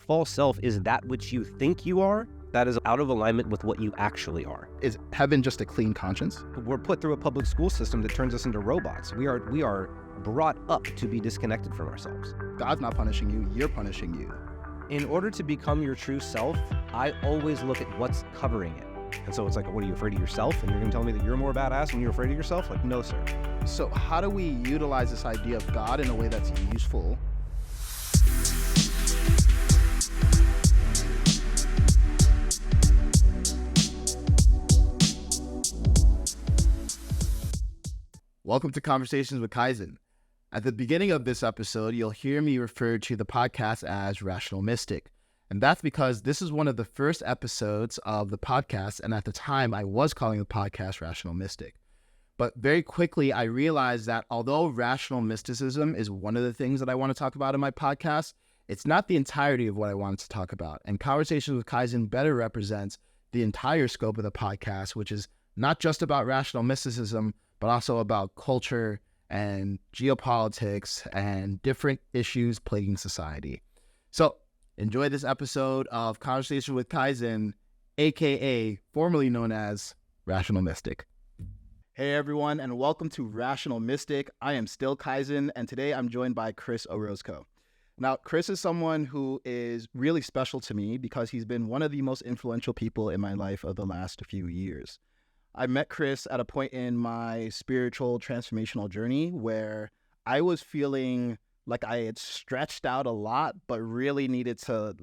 false self is that which you think you are, that is out of alignment with what you actually are. Is heaven just a clean conscience? We're put through a public school system that turns us into robots. We are brought up to be disconnected from ourselves. God's not punishing you, you're punishing you. In order to become your true self, I always look at what's covering it. And so it's like, what, are you afraid of yourself? And you're gonna tell me that you're more badass when you're afraid of yourself? Like, no, sir. So how do we utilize this idea of God in a way that's useful? Welcome to Conversations with Kaizen. At the beginning of this episode, you'll hear me refer to the podcast as Rational Mystic. And that's because this is one of the first episodes of the podcast, and at the time, I was calling the podcast Rational Mystic. But very quickly, I realized that although rational mysticism is one of the things that I want to talk about in my podcast, it's not the entirety of what I wanted to talk about. And Conversations with Kaizen better represents the entire scope of the podcast, which is not just about rational mysticism, but also about culture and geopolitics and different issues plaguing society. So enjoy this episode of Conversation with Kaizen, aka formerly known as Rational Mystic. Hey everyone, and welcome to Rational Mystic. I am still Kaizen, and today I'm joined by Chris Orozco. Now, Chris is someone who is really special to me because he's been one of the most influential people in my life of the last few years. I met Chris at a point in my spiritual transformational journey where I was feeling like I had stretched out a lot, but really needed to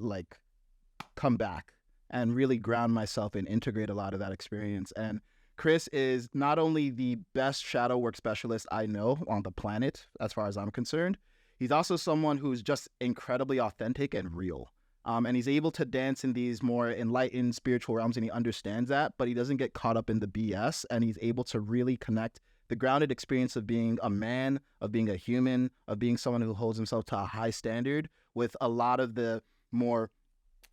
come back and really ground myself and integrate a lot of that experience. And Chris is not only the best shadow work specialist I know on the planet, as far as I'm concerned, he's also someone who's just incredibly authentic and real. And he's able to dance in these more enlightened spiritual realms, and he understands that, but he doesn't get caught up in the BS, and he's able to really connect the grounded experience of being a man, of being a human, of being someone who holds himself to a high standard with a lot of the more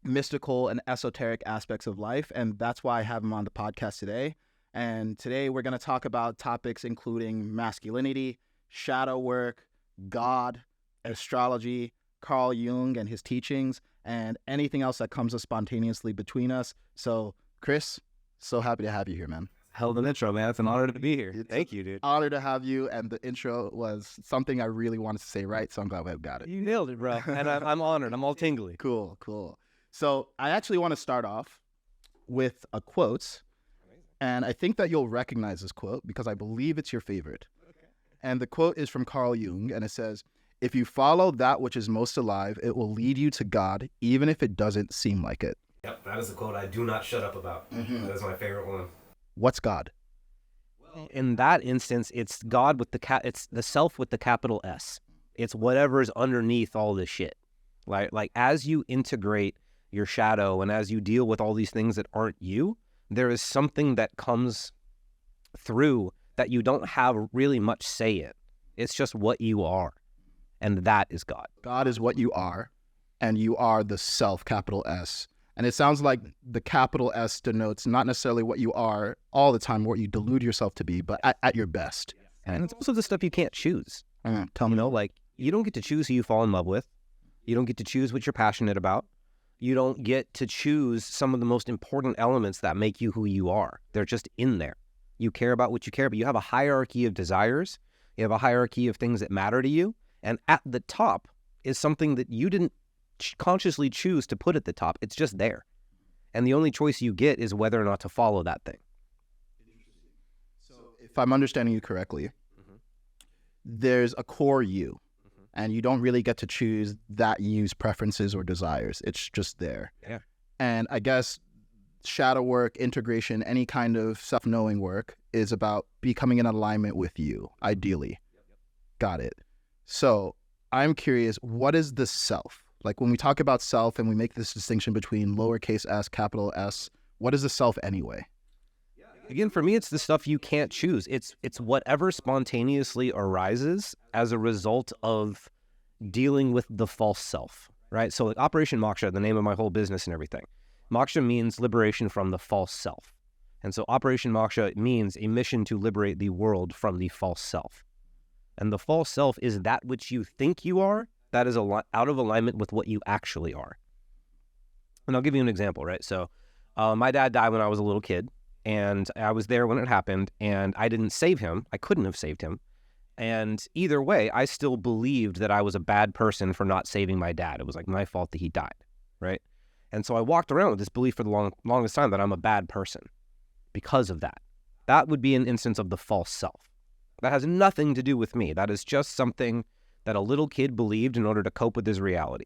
mystical and esoteric aspects of life. And that's why I have him on the podcast today. And today we're going to talk about topics including masculinity, shadow work, God, astrology, Carl Jung and his teachings, and anything else that comes up spontaneously between us. So, Chris, so happy to have you here, man. Hell of an intro, man. It's an honor to be here. Thank you, dude. Honor to have you, and the intro was something I really wanted to say right, so I'm glad we got it. You nailed it, bro. And I'm honored. I'm all tingly. Cool. So I actually want to start off with a quote, and I think that you'll recognize this quote because I believe it's your favorite. Okay. And the quote is from Carl Jung, and it says, "If you follow that which is most alive, it will lead you to God, even if it doesn't seem like it." Yep, that is the quote I do not shut up about. Mm-hmm. That is my favorite one. What's God? In that instance, it's God with it's the self with the capital S. It's whatever is underneath all this shit. Like as you integrate your shadow and as you deal with all these things that aren't you, there is something that comes through that you don't have really much say in. It's just what you are. And that is God. God is what you are, and you are the self, capital S. And it sounds like the capital S denotes not necessarily what you are all the time, what you delude yourself to be, but at your best. And it's also the stuff you can't choose. Tell me. Like, you don't get to choose who you fall in love with. You don't get to choose what you're passionate about. You don't get to choose some of the most important elements that make you who you are. They're just in there. You care about what you care about. You have a hierarchy of desires. You have a hierarchy of things that matter to you. And at the top is something that you didn't consciously choose to put at the top. It's just there. And the only choice you get is whether or not to follow that thing. So if I'm understanding you correctly, there's a core you, and you don't really get to choose that you's preferences or desires. It's just there. Yeah. And I guess shadow work, integration, any kind of self-knowing work is about becoming in alignment with you, ideally. Got it. So I'm curious, what is the self? Like when we talk about self and we make this distinction between lowercase s, capital S, what is the self anyway? Again, for me, it's the stuff you can't choose. It's whatever spontaneously arises as a result of dealing with the false self, right? So like Operation Moksha, the name of my whole business and everything. Moksha means liberation from the false self. And so Operation Moksha means a mission to liberate the world from the false self. And the false self is that which you think you are, that is out of alignment with what you actually are. And I'll give you an example, right? So my dad died when I was a little kid, and I was there when it happened, and I didn't save him. I couldn't have saved him. And either way, I still believed that I was a bad person for not saving my dad. It was like my fault that he died, right? And so I walked around with this belief for the longest time that I'm a bad person because of that. That would be an instance of the false self. That has nothing to do with me. That is just something that a little kid believed in order to cope with his reality.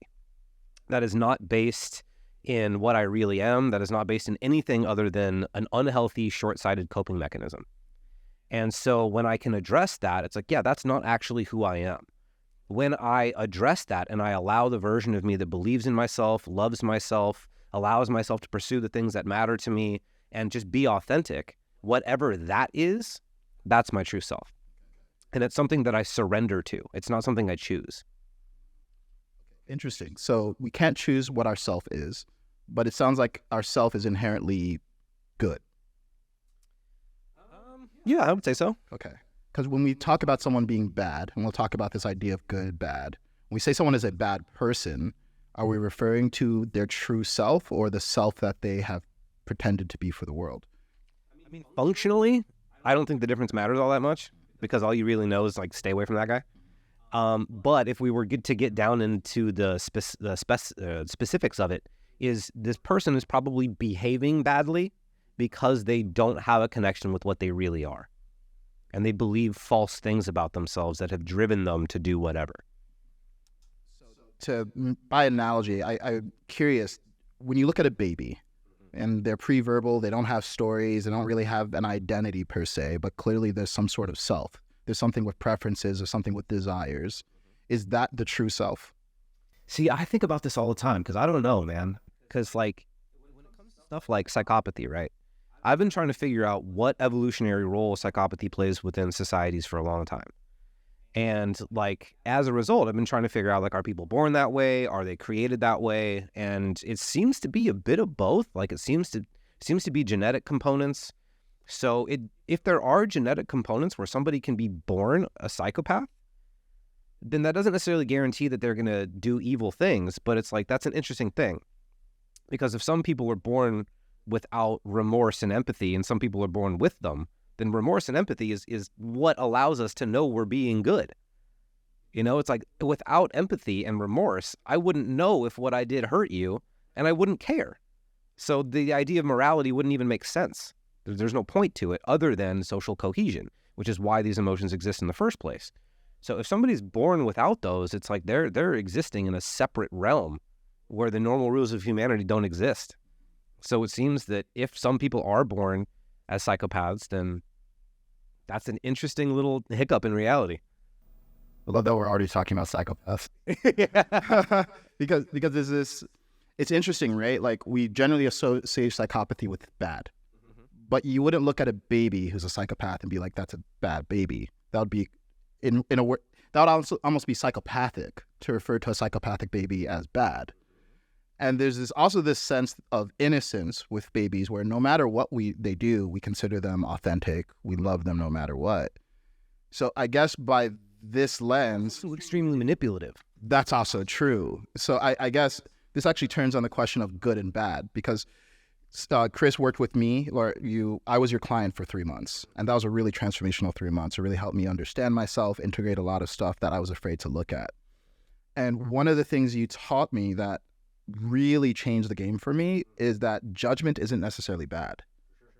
That is not based in what I really am. That is not based in anything other than an unhealthy, short-sighted coping mechanism. And so when I can address that, it's like, yeah, that's not actually who I am. When I address that and I allow the version of me that believes in myself, loves myself, allows myself to pursue the things that matter to me, and just be authentic, whatever that is, that's my true self. And it's something that I surrender to. It's not something I choose. Interesting. So we can't choose what our self is, but it sounds like our self is inherently good. Yeah, I would say so. Okay. Because when we talk about someone being bad, and we'll talk about this idea of good, bad, when we say someone is a bad person, are we referring to their true self or the self that they have pretended to be for the world? I mean, functionally, I don't think the difference matters all that much because all you really know is like stay away from that guy. But if we were to get down into the specifics of it, is this person is probably behaving badly because they don't have a connection with what they really are. And they believe false things about themselves that have driven them to do whatever. By analogy, I'm curious, when you look at a baby and they're pre-verbal, they don't have stories, they don't really have an identity per se, but clearly there's some sort of self. There's something with preferences or something with desires. Is that the true self? See, I think about this all the time because I don't know, man. Because like when it comes to stuff like psychopathy, right? I've been trying to figure out what evolutionary role psychopathy plays within societies for a long time. And like, as a result, I've been trying to figure out, like, are people born that way? Are they created that way? And it seems to be a bit of both. Like, it seems to be genetic components. So if there are genetic components where somebody can be born a psychopath, then that doesn't necessarily guarantee that they're going to do evil things. But it's like, that's an interesting thing. Because if some people are born without remorse and empathy and some people are born with them, then remorse and empathy is what allows us to know we're being good. You know, it's like without empathy and remorse, I wouldn't know if what I did hurt you and I wouldn't care. So the idea of morality wouldn't even make sense. There's no point to it other than social cohesion, which is why these emotions exist in the first place. So if somebody's born without those, it's like they're existing in a separate realm where the normal rules of humanity don't exist. So it seems that if some people are born as psychopaths, then that's an interesting little hiccup in reality. I love that we're already talking about psychopaths. because there's this, it's interesting, right? Like, we generally associate psychopathy with bad, but you wouldn't look at a baby who's a psychopath and be like, that's a bad baby. That would be, in a word, that would almost be psychopathic to refer to a psychopathic baby as bad. And there's also this sense of innocence with babies where no matter what they do, we consider them authentic. We love them no matter what. So I guess by this lens... So extremely manipulative. That's also true. So I guess this actually turns on the question of good and bad, because Chris worked with me, I was your client for 3 months. And that was a really transformational 3 months. It really helped me understand myself, integrate a lot of stuff that I was afraid to look at. And one of the things you taught me that really changed the game for me is that judgment isn't necessarily bad.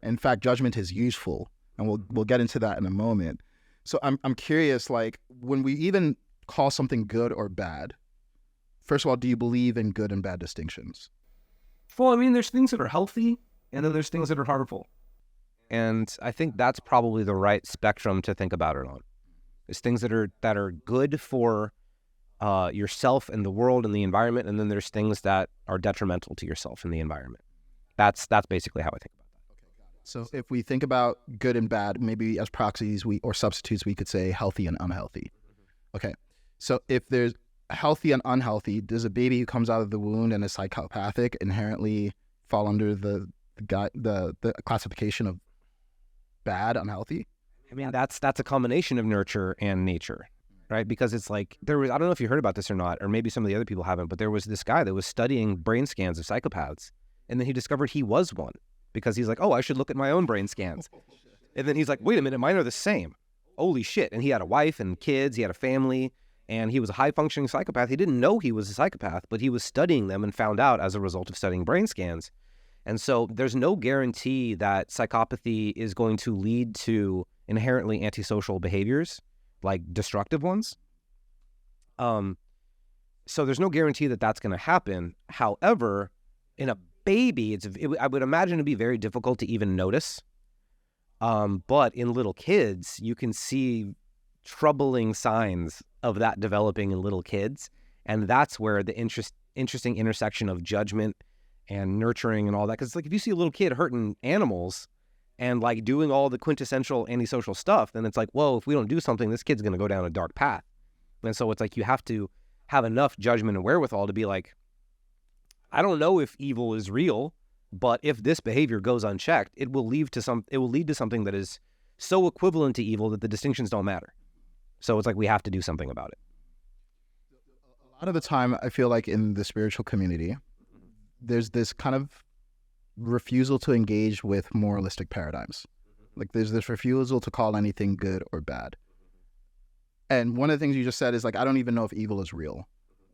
In fact, judgment is useful, and we'll get into that in a moment. So I'm curious, like, when we even call something good or bad, first of all, do you believe in good and bad distinctions? Well, I mean, there's things that are healthy, and then there's things that are harmful. And I think that's probably the right spectrum to think about it on. There's things that are good for yourself and the world and the environment, and then there's things that are detrimental to yourself and the environment. That's basically how I think about that. Okay, got it. So if we think about good and bad, maybe as proxies or substitutes, we could say healthy and unhealthy. Okay, so if there's healthy and unhealthy, does a baby who comes out of the womb and is psychopathic inherently fall under the classification of bad, unhealthy? I mean, that's a combination of nurture and nature. Right? Because it's like, I don't know if you heard about this or not, or maybe some of the other people haven't, but there was this guy that was studying brain scans of psychopaths. And then he discovered he was one because he's like, oh, I should look at my own brain scans. And then he's like, wait a minute, mine are the same. Holy shit. And he had a wife and kids, he had a family, and he was a high-functioning psychopath. He didn't know he was a psychopath, but he was studying them and found out as a result of studying brain scans. And so there's no guarantee that psychopathy is going to lead to inherently antisocial behaviors, like destructive ones. So there's no guarantee that that's going to happen. However, in a baby, I would imagine it'd be very difficult to even notice. But in little kids, you can see troubling signs of that developing in little kids. And that's where the interesting intersection of judgment and nurturing and all that. Because like if you see a little kid hurting animals and like doing all the quintessential antisocial stuff, then it's like, whoa, if we don't do something, this kid's going to go down a dark path. And so it's like you have to have enough judgment and wherewithal to be like, I don't know if evil is real, but if this behavior goes unchecked, it will lead to something that is so equivalent to evil that the distinctions don't matter. So it's like we have to do something about it. A lot of the time, I feel like in the spiritual community, there's this kind of refusal to engage with moralistic paradigms. Like there's this refusal to call anything good or bad. And one of the things you just said is like, I don't even know if evil is real.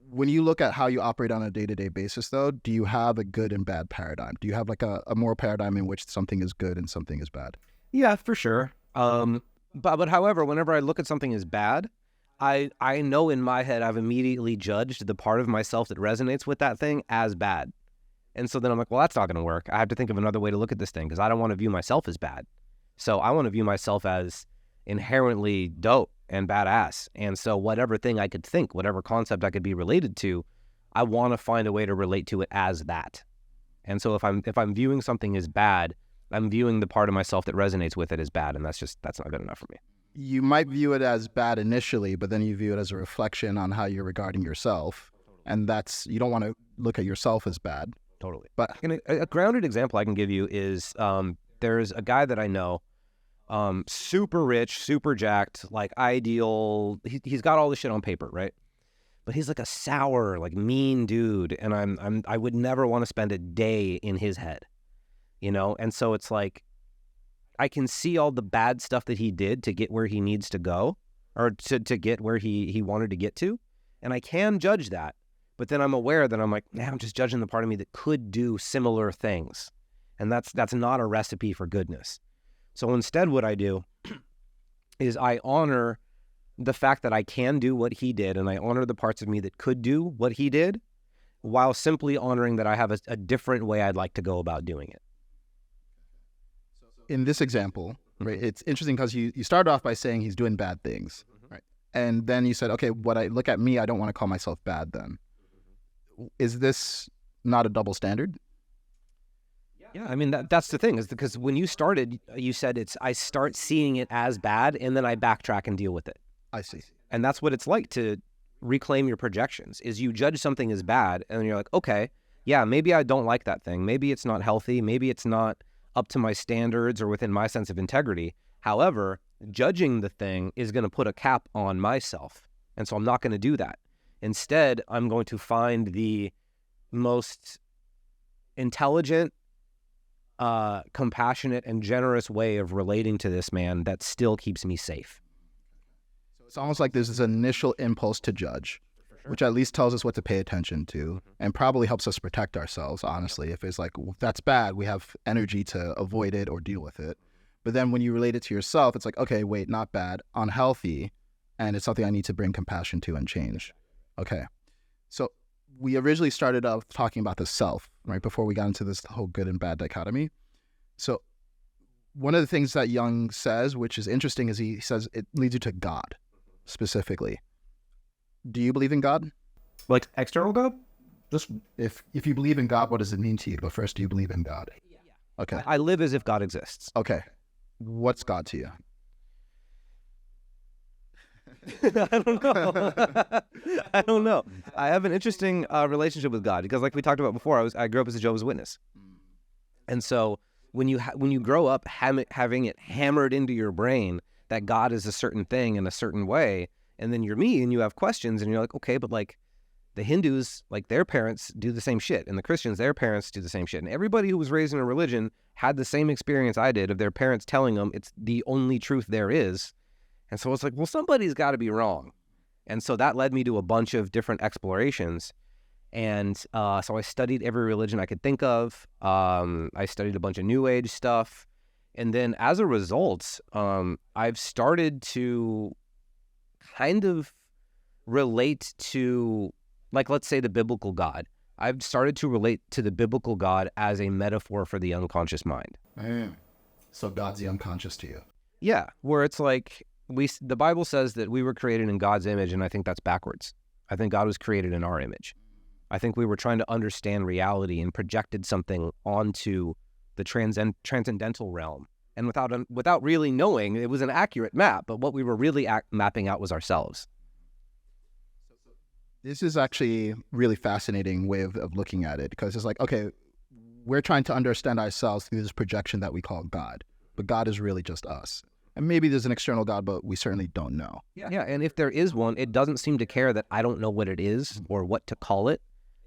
When you look at how you operate on a day-to-day basis, though, do you have a good and bad paradigm? Do you have like a moral paradigm in which something is good and something is bad? Yeah, for sure. But however, whenever I look at something as bad, I know in my head I've immediately judged the part of myself that resonates with that thing as bad. And so then I'm like, well, that's not going to work. I have to think of another way to look at this thing because I don't want to view myself as bad. So I want to view myself as inherently dope and badass. And so whatever thing I could think, whatever concept I could be related to, I want to find a way to relate to it as that. And so if I'm viewing something as bad, I'm viewing the part of myself that resonates with it as bad. And that's not good enough for me. You might view it as bad initially, but then you view it as a reflection on how you're regarding yourself. And you don't want to look at yourself as bad. Totally. But a grounded example I can give you is there's a guy that I know, super rich, super jacked, like ideal. He's got all this shit on paper, right? But he's like a sour, like mean dude, and I would never want to spend a day in his head, you know. And so it's like I can see all the bad stuff that he did to get where he needs to go, or to get where he wanted to get to, and I can judge that. But then I'm aware that I'm like, man, I'm just judging the part of me that could do similar things. And that's not a recipe for goodness. So instead what I do is I honor the fact that I can do what he did, and I honor the parts of me that could do what he did, while simply honoring that I have a different way I'd like to go about doing it. In this example, right, it's interesting because you started off by saying he's doing bad things, right? And then you said, okay, what I look at me, I don't want to call myself bad then. Is this not a double standard? Yeah, I mean, that's the thing, is because when you started, you said I start seeing it as bad, and then I backtrack and deal with it. I see. And that's what it's like to reclaim your projections, is you judge something as bad, and you're like, okay, yeah, maybe I don't like that thing. Maybe it's not healthy. Maybe it's not up to my standards or within my sense of integrity. However, judging the thing is going to put a cap on myself. And so I'm not going to do that. Instead, I'm going to find the most intelligent, compassionate, and generous way of relating to this man that still keeps me safe. So it's almost like there's this initial impulse to judge, which at least tells us what to pay attention to, and probably helps us protect ourselves, honestly. If it's like, well, that's bad, we have energy to avoid it or deal with it. But then when you relate it to yourself, it's like, okay, wait, not bad, unhealthy, and it's something I need to bring compassion to and change. Okay, so we originally started off talking about the self, right, before we got into this whole good and bad dichotomy. So one of the things that Jung says, which is interesting, is he says it leads you to God, specifically. Do you believe in God? Like external God? Just if you believe in God, what does it mean to you? But first, do you believe in God? Yeah. Okay. I live as if God exists. Okay. What's God to you? I don't know. I don't know. I have an interesting relationship with God because, like we talked about before, I grew up as a Jehovah's Witness, and so when you grow up having it hammered into your brain that God is a certain thing in a certain way, and then you're me and you have questions and you're like, okay, but like The Hindus, like their parents, do the same shit. And the Christians, their parents do the same shit. And everybody who was raised in a religion had the same experience I did of their parents telling them it's the only truth there is. And so it's like, well, somebody's got to be wrong. And so that led me to a bunch of different explorations. And so I studied every religion I could think of. I studied a bunch of New Age stuff. And then as a result, I've started to kind of relate to, like, let's say the biblical God. I've started to relate to the biblical God as a metaphor for the unconscious mind. So God's the unconscious to you. Yeah, where it's like, the Bible says that we were created in God's image, and I think that's backwards. I think God was created in our image. I think we were trying to understand reality and projected something onto the transcendental realm. And without really knowing, it was an accurate map, but what we were really mapping out was ourselves. This is actually a really fascinating way of looking at it, because it's like, okay, we're trying to understand ourselves through this projection that we call God, but God is really just us. And maybe there's an external God, but we certainly don't know. Yeah, and if there is one, it doesn't seem to care that I don't know what it is or what to call it.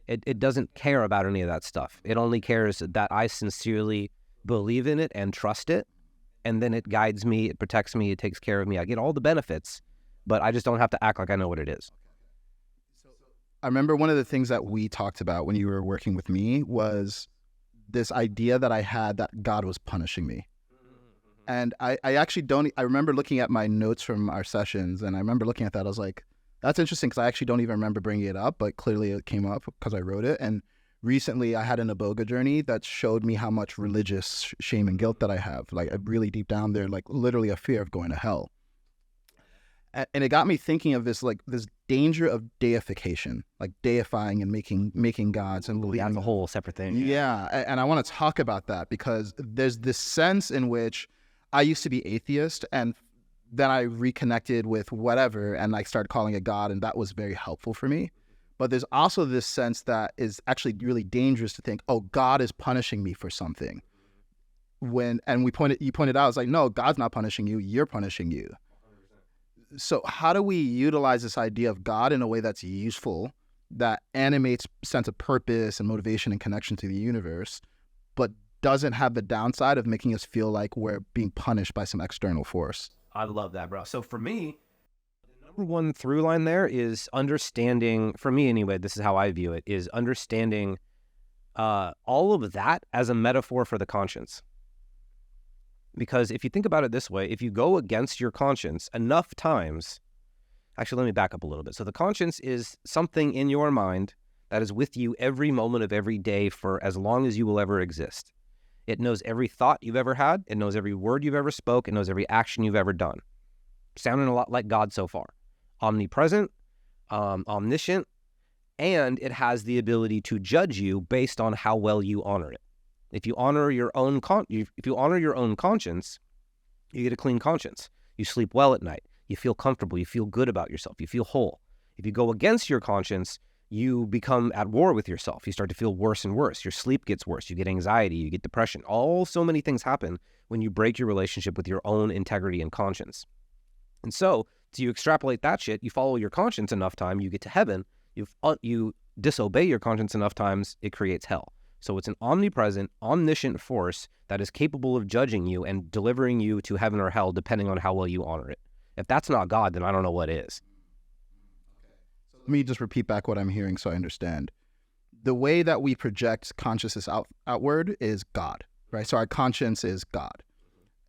It doesn't care about any of that stuff. It only cares that I sincerely believe in it and trust it, and then it guides me, it protects me, it takes care of me. I get all the benefits, but I just don't have to act like I know what it is. I remember one of the things that we talked about when you were working with me was this idea that I had that God was punishing me. And I actually don't, I remember looking at my notes from our sessions, and I remember looking at that, I was like, that's interesting, because I actually don't even remember bringing it up, but clearly it came up because I wrote it. And recently I had an Iboga journey that showed me how much religious shame and guilt that I have, like really deep down there, like literally a fear of going to hell. And it got me thinking of this, like this danger of deification, like deifying and making gods and believing. That's a whole separate thing. Yeah, and I want to talk about that, because there's this sense in which I used to be atheist, and then I reconnected with whatever, and I started calling it God, and that was very helpful for me. But there's also this sense that is actually really dangerous to think, oh, God is punishing me for something. You pointed out, it's like, no, God's not punishing you, you're punishing you. So how do we utilize this idea of God in a way that's useful, that animates sense of purpose and motivation and connection to the universe, but doesn't have the downside of making us feel like we're being punished by some external force? I love that, bro. So for me, the number one through line there is understanding, for me anyway, this is how I view it, is understanding all of that as a metaphor for the conscience. Because if you think about it this way, if you go against your conscience enough times, actually, let me back up a little bit. So the conscience is something in your mind that is with you every moment of every day for as long as you will ever exist. It knows every thought you've ever had. It knows every word you've ever spoke. It knows every action you've ever done. Sounding a lot like God so far. Omnipresent, omniscient, and it has the ability to judge you based on how well you honor it. If you honor your own conscience, you get a clean conscience. You sleep well at night. You feel comfortable. You feel good about yourself. You feel whole. If you go against your conscience, you become at war with yourself. You start to feel worse and worse. Your sleep gets worse. You get anxiety. You get depression. So many things happen when you break your relationship with your own integrity and conscience. And so you extrapolate that shit. You follow your conscience enough time, you get to heaven. You disobey your conscience enough times, it creates hell. So it's an omnipresent, omniscient force that is capable of judging you and delivering you to heaven or hell, depending on how well you honor it. If that's not God, then I don't know what is. Let me just repeat back what I'm hearing so I understand. The way that we project consciousness outward is God, right? So our conscience is God.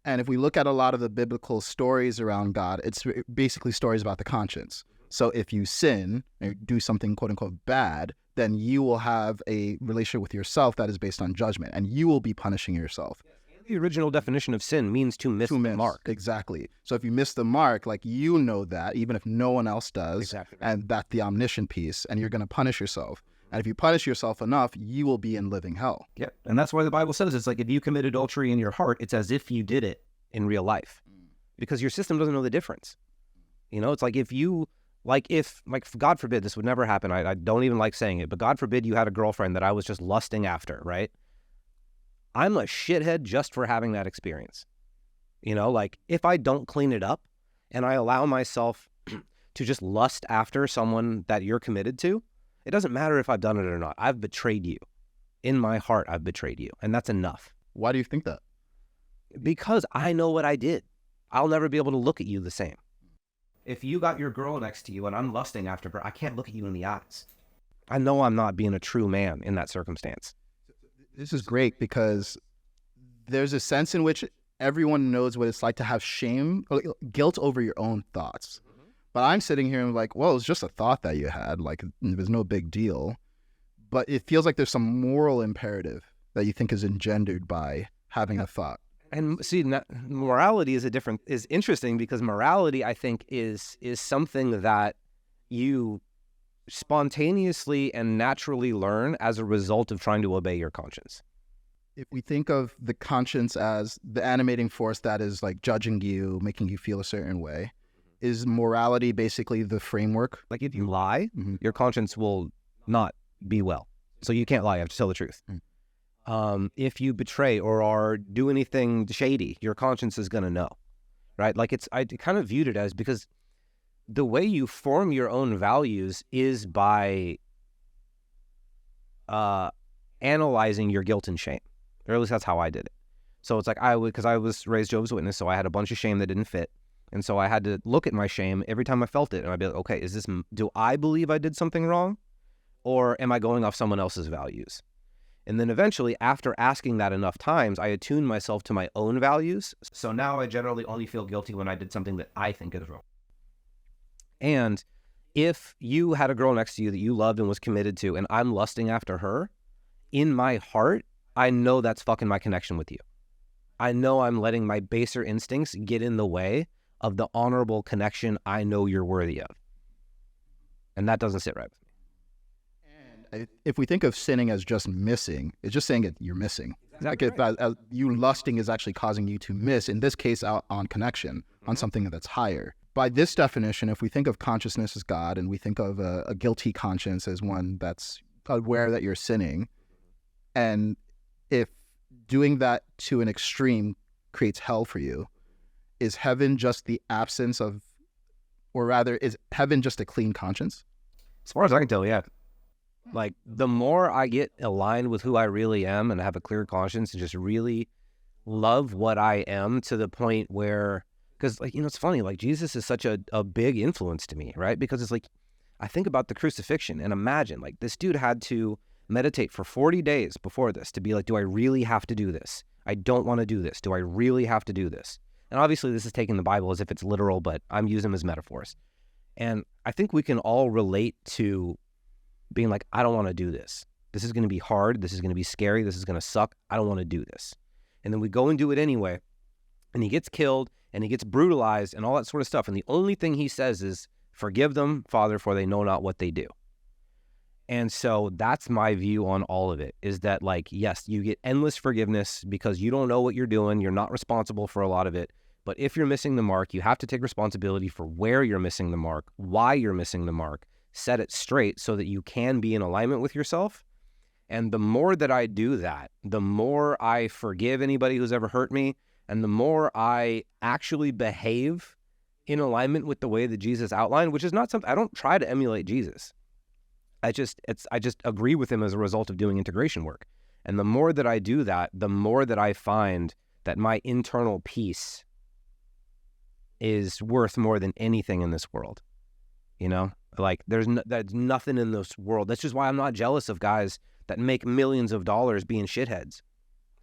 And if we look at a lot of the biblical stories around God, it's basically stories about the conscience. So if you sin or do something quote unquote bad, then you will have a relationship with yourself that is based on judgment, and you will be punishing yourself. The original definition of sin means to miss the mark. Exactly. So if you miss the mark, like, you know that, even if no one else does, exactly right. And that's the omniscient piece, and you're going to punish yourself. And if you punish yourself enough, you will be in living hell. Yeah, and that's why the Bible says it's like, if you commit adultery in your heart, it's as if you did it in real life, because your system doesn't know the difference. You know, it's like if God forbid, this would never happen. I don't even like saying it, but God forbid you had a girlfriend that I was just lusting after, right? I'm a shithead just for having that experience. You know, like, if I don't clean it up and I allow myself to just lust after someone that you're committed to, It doesn't matter if I've done it or not. I've betrayed you. In my heart, I've betrayed you. And that's enough. Why do you think that? Because I know what I did. I'll never be able to look at you the same. If you got your girl next to you and I'm lusting after her, I can't look at you in the eyes. I know I'm not being a true man in that circumstance. This is great because there's a sense in which everyone knows what it's like to have shame, guilt over your own thoughts. But I'm sitting here and like, well, it's just a thought that you had. Like, it was no big deal. But it feels like there's some moral imperative that you think is engendered by having a thought. And see, morality is interesting because morality, I think, is something that you spontaneously and naturally learn as a result of trying to obey your conscience. If we think of the conscience as the animating force that is like judging you, making you feel a certain way, is morality basically the framework? Like if you lie, your conscience will not be well. So you can't lie, you have to tell the truth. If you betray or do anything shady, your conscience is going to know, right? Like I kind of viewed it as, because the way you form your own values is by analyzing your guilt and shame. Or at least that's how I did it. So it's like because I was raised Jehovah's Witness, so I had a bunch of shame that didn't fit. And so I had to look at my shame every time I felt it. And I'd be like, okay, do I believe I did something wrong? Or am I going off someone else's values? And then eventually, after asking that enough times, I attuned myself to my own values. So now I generally only feel guilty when I did something that I think is wrong. And if you had a girl next to you that you loved and was committed to, and I'm lusting after her, in my heart, I know that's fucking my connection with you. I know I'm letting my baser instincts get in the way of the honorable connection I know you're worthy of. And that doesn't sit right with me. And if we think of sinning as just missing, it's just saying that you're missing. Exactly like if you lusting is actually causing you to miss, in this case, out on connection, on something that's higher. By this definition, if we think of consciousness as God and we think of a guilty conscience as one that's aware that you're sinning, and if doing that to an extreme creates hell for you, is heaven just the absence of, or rather, is heaven just a clean conscience? As far as I can tell, yeah. Like, the more I get aligned with who I really am and have a clear conscience and just really love what I am to the point where, because, like, it's funny, like, Jesus is such a big influence to me, right? Because it's like, I think about the crucifixion and imagine, like, this dude had to meditate for 40 days before this to be like, do I really have to do this? I don't want to do this. Do I really have to do this? And obviously this is taking the Bible as if it's literal, but I'm using them as metaphors. And I think we can all relate to being like, I don't want to do this. This is going to be hard. This is going to be scary. This is going to suck. I don't want to do this. And then we go and do it anyway. And he gets killed and he gets brutalized and all that sort of stuff. And the only thing he says is, forgive them, Father, for they know not what they do. And so that's my view on all of it, is that, like, yes, you get endless forgiveness because you don't know what you're doing. You're not responsible for a lot of it. But if you're missing the mark, you have to take responsibility for where you're missing the mark, why you're missing the mark, set it straight so that you can be in alignment with yourself. And the more that I do that, the more I forgive anybody who's ever hurt me, and the more I actually behave in alignment with the way that Jesus outlined, which is not something, I don't try to emulate Jesus. I just agree with him as a result of doing integration work. And the more that I do that, the more that I find that my internal peace is worth more than anything in this world. Like there's nothing in this world. That's just why I'm not jealous of guys that make millions of dollars being shitheads.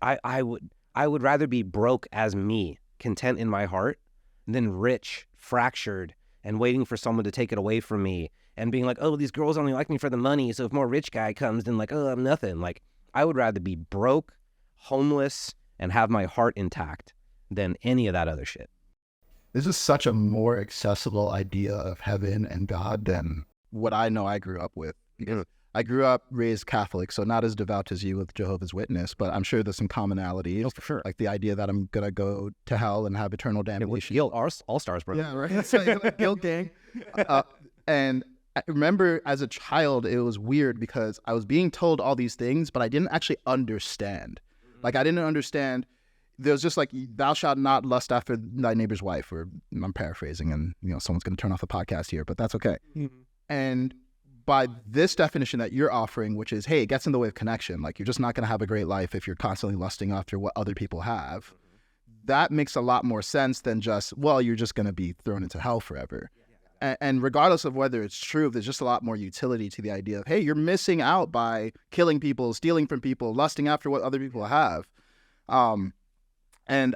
I would rather be broke as me, content in my heart, than rich, fractured, and waiting for someone to take it away from me and being like, oh, these girls only like me for the money, so if more rich guy comes, then like, oh, I'm nothing. Like, I would rather be broke, homeless, and have my heart intact than any of that other shit. This is such a more accessible idea of heaven and God than what I know I grew up with. Because I grew up raised Catholic, so not as devout as you with Jehovah's Witness, but I'm sure there's some commonalities. Oh, for sure. Like the idea that I'm going to go to hell and have eternal damnation. Guilt, all stars, bro. Yeah, right? It's like guilt gang. And I remember as a child, it was weird because I was being told all these things, but I didn't actually understand. Like, I didn't understand. There's just like, thou shalt not lust after thy neighbor's wife, or I'm paraphrasing and, someone's going to turn off the podcast here, but that's okay. by this definition that you're offering, which is, hey, it gets in the way of connection. Like, you're just not going to have a great life if you're constantly lusting after what other people have. That makes a lot more sense than just, well, you're just going to be thrown into hell forever. And regardless of whether it's true, there's just a lot more utility to the idea of, hey, you're missing out by killing people, stealing from people, lusting after what other people have. And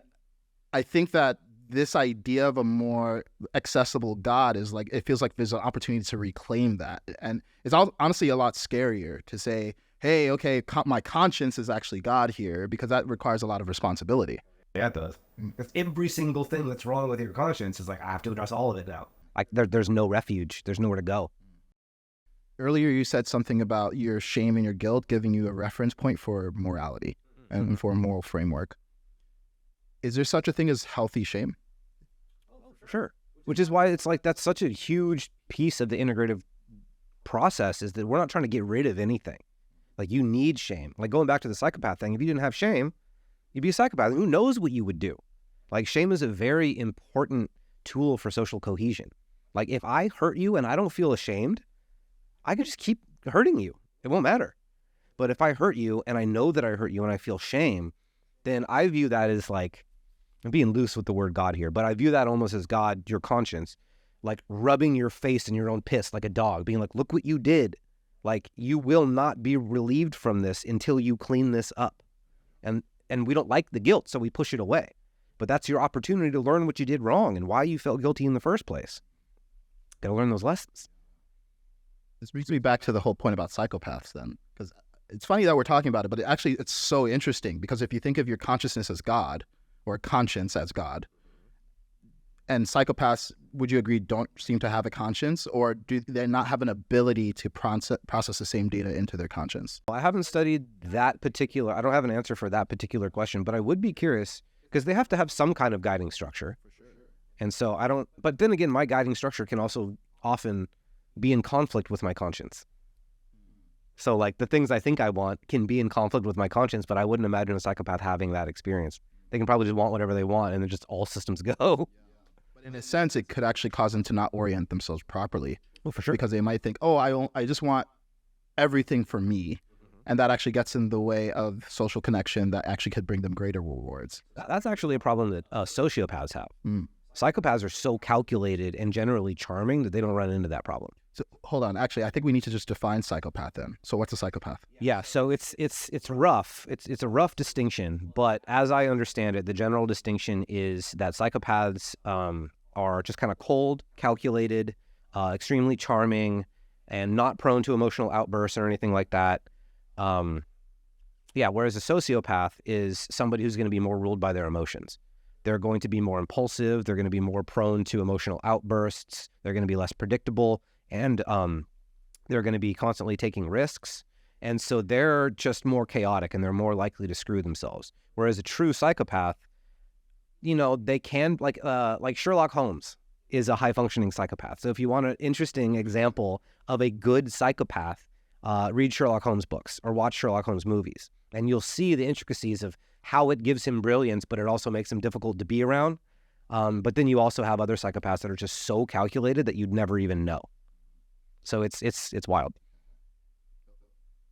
I think that this idea of a more accessible God is like, it feels like there's an opportunity to reclaim that. And it's honestly a lot scarier to say, hey, okay, my conscience is actually God here, because that requires a lot of responsibility. Yeah, it does. Every single thing that's wrong with your conscience is like, I have to address all of it now. Like there's no refuge. There's nowhere to go. Earlier, you said something about your shame and your guilt giving you a reference point for morality and for a moral framework. Is there such a thing as healthy shame? Sure. Which is why it's like, that's such a huge piece of the integrative process, is that we're not trying to get rid of anything. Like, you need shame. Like, going back to the psychopath thing, if you didn't have shame, you'd be a psychopath. Who knows what you would do? Like, shame is a very important tool for social cohesion. Like, if I hurt you and I don't feel ashamed, I can just keep hurting you. It won't matter. But if I hurt you and I know that I hurt you and I feel shame, then I view that as like, I'm being loose with the word God here, but I view that almost as God, your conscience, like rubbing your face in your own piss like a dog, being like, look what you did. Like, you will not be relieved from this until you clean this up. And we don't like the guilt, so we push it away. But that's your opportunity to learn what you did wrong and why you felt guilty in the first place. Got to learn those lessons. This brings me back to the whole point about psychopaths then, because it's funny that we're talking about it, but it's so interesting, because if you think of your consciousness as God, or conscience as God, and psychopaths, would you agree, don't seem to have a conscience, or do they not have an ability to process the same data into their conscience? Well, I haven't studied that particular, I don't have an answer for that particular question, but I would be curious, because they have to have some kind of guiding structure. And so I don't, but then again, my guiding structure can also often be in conflict with my conscience. So like, the things I think I want can be in conflict with my conscience, but I wouldn't imagine a psychopath having that experience. They can probably just want whatever they want, and then just all systems go. But in a sense, it could actually cause them to not orient themselves properly. Oh, for sure. Because they might think, oh, I just want everything for me. And that actually gets in the way of social connection that actually could bring them greater rewards. That's actually a problem that sociopaths have. Psychopaths are so calculated and generally charming that they don't run into that problem. So hold on. Actually, I think we need to just define psychopath then. So what's a psychopath? Yeah, so it's rough. It's a rough distinction, but as I understand it, the general distinction is that psychopaths are just kind of cold, calculated, extremely charming, and not prone to emotional outbursts or anything like that. Whereas a sociopath is somebody who's going to be more ruled by their emotions. They're going to be more impulsive. They're going to be more prone to emotional outbursts. They're going to be less predictable. And they're going to be constantly taking risks. And so they're just more chaotic, and they're more likely to screw themselves. Whereas a true psychopath, they can, like Sherlock Holmes is a high-functioning psychopath. So if you want an interesting example of a good psychopath, read Sherlock Holmes books or watch Sherlock Holmes movies. And you'll see the intricacies of how it gives him brilliance, but it also makes him difficult to be around. But then you also have other psychopaths that are just so calculated that you'd never even know. So it's wild.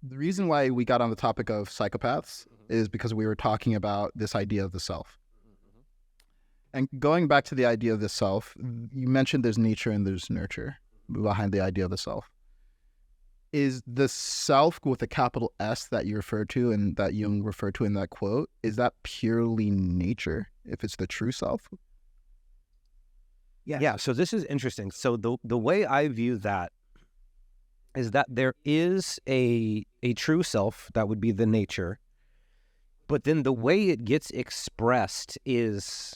The reason why we got on the topic of psychopaths is because we were talking about this idea of the self. And going back to the idea of the self, you mentioned there's nature and there's nurture behind the idea of the self. Is the self with a capital S that you referred to and that Jung referred to in that quote, is that purely nature if it's the true self? Yeah, so this is interesting. So the way I view that is that there is a true self that would be the nature, but then the way it gets expressed is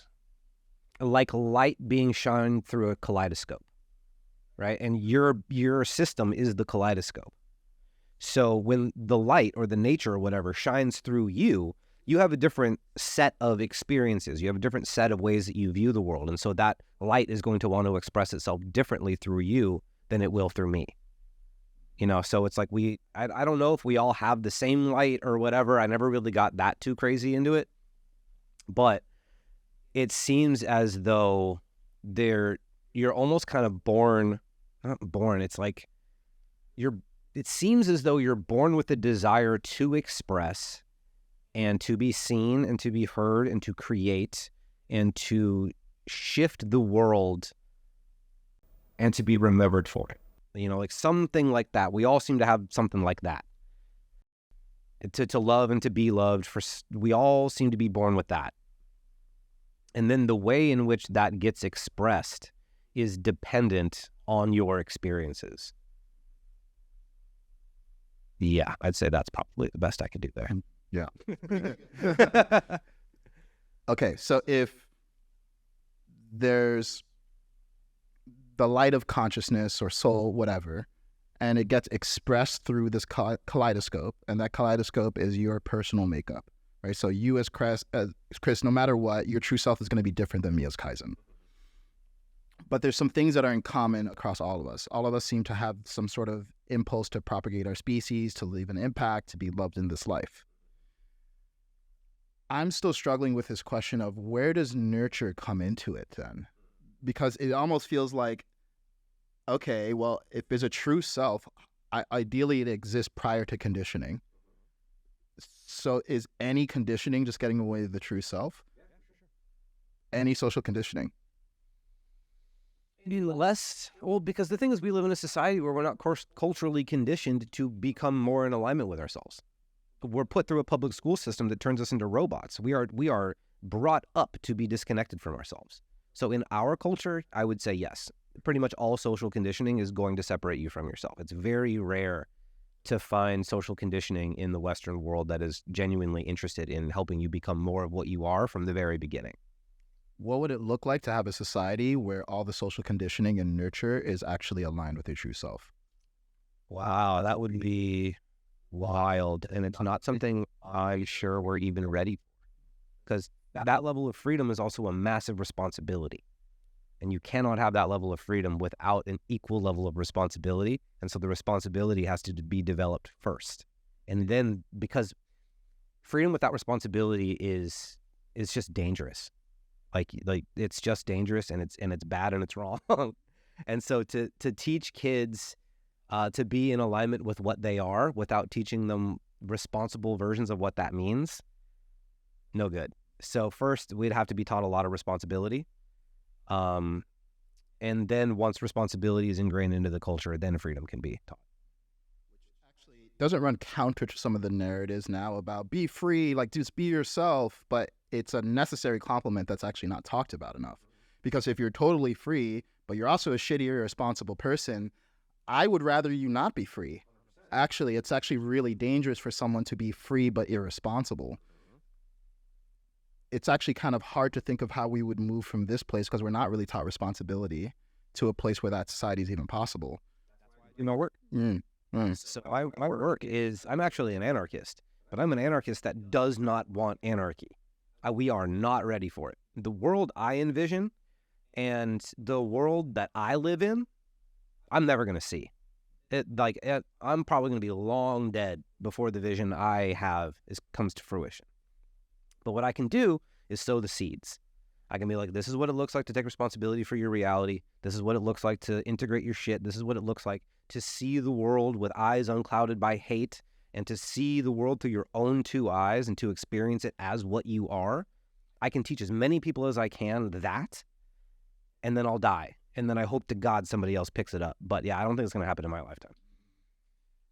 like light being shined through a kaleidoscope, right? And your system is the kaleidoscope. So when the light or the nature or whatever shines through you, you have a different set of experiences. You have a different set of ways that you view the world. And so that light is going to want to express itself differently through you than it will through me. So it's like I don't know if we all have the same light or whatever. I never really got that too crazy into it. But it seems as though you're almost kind of not born. It's like it seems as though you're born with the desire to express and to be seen and to be heard and to create and to shift the world and to be remembered for it. Like something like that. We all seem to have something like that. To love and to be loved. We all seem to be born with that. And then the way in which that gets expressed is dependent on your experiences. Yeah, I'd say that's probably the best I could do there. Yeah. Okay, so if there's the light of consciousness or soul, whatever, and it gets expressed through this kaleidoscope, and that kaleidoscope is your personal makeup, right? So you as Chris, no matter what, your true self is going to be different than me as Kaizen. But there's some things that are in common across all of us. All of us seem to have some sort of impulse to propagate our species, to leave an impact, to be loved in this life. I'm still struggling with this question of where does nurture come into it then? Because it almost feels like, okay, well, if there's a true self, ideally it exists prior to conditioning. So is any conditioning just getting away the true self? Any social conditioning? Because the thing is, we live in a society where we're not culturally conditioned to become more in alignment with ourselves. We're put through a public school system that turns us into robots. We are brought up to be disconnected from ourselves. So in our culture, I would say yes. Pretty much all social conditioning is going to separate you from yourself. It's very rare to find social conditioning in the Western world that is genuinely interested in helping you become more of what you are from the very beginning. What would it look like to have a society where all the social conditioning and nurture is actually aligned with your true self? Wow, that would be wild. And it's not something I'm sure we're even ready for. Because that level of freedom is also a massive responsibility. And you cannot have that level of freedom without an equal level of responsibility. And so the responsibility has to be developed first. And then, because freedom without responsibility is just dangerous. Like it's just dangerous, and it's bad, and it's wrong. And so to teach kids to be in alignment with what they are without teaching them responsible versions of what that means, no good. So first, we'd have to be taught a lot of responsibility. And then once responsibility is ingrained into the culture, then freedom can be taught. Which actually doesn't run counter to some of the narratives now about be free, like just be yourself, but it's a necessary complement that's actually not talked about enough. Because if you're totally free, but you're also a shitty, irresponsible person, I would rather you not be free. Actually, it's actually really dangerous for someone to be free but irresponsible. It's actually kind of hard to think of how we would move from this place, because we're not really taught responsibility, to a place where that society is even possible. You know, work. So my work is, I'm actually an anarchist, but I'm an anarchist that does not want anarchy. We are not ready for it. The world I envision and the world that I live in, I'm never going to see. I'm probably going to be long dead before the vision I have comes to fruition. But what I can do is sow the seeds. I can be like, this is what it looks like to take responsibility for your reality. This is what it looks like to integrate your shit. This is what it looks like to see the world with eyes unclouded by hate, and to see the world through your own two eyes and to experience it as what you are. I can teach as many people as I can that, and then I'll die. And then I hope to God somebody else picks it up. But yeah, I don't think it's going to happen in my lifetime.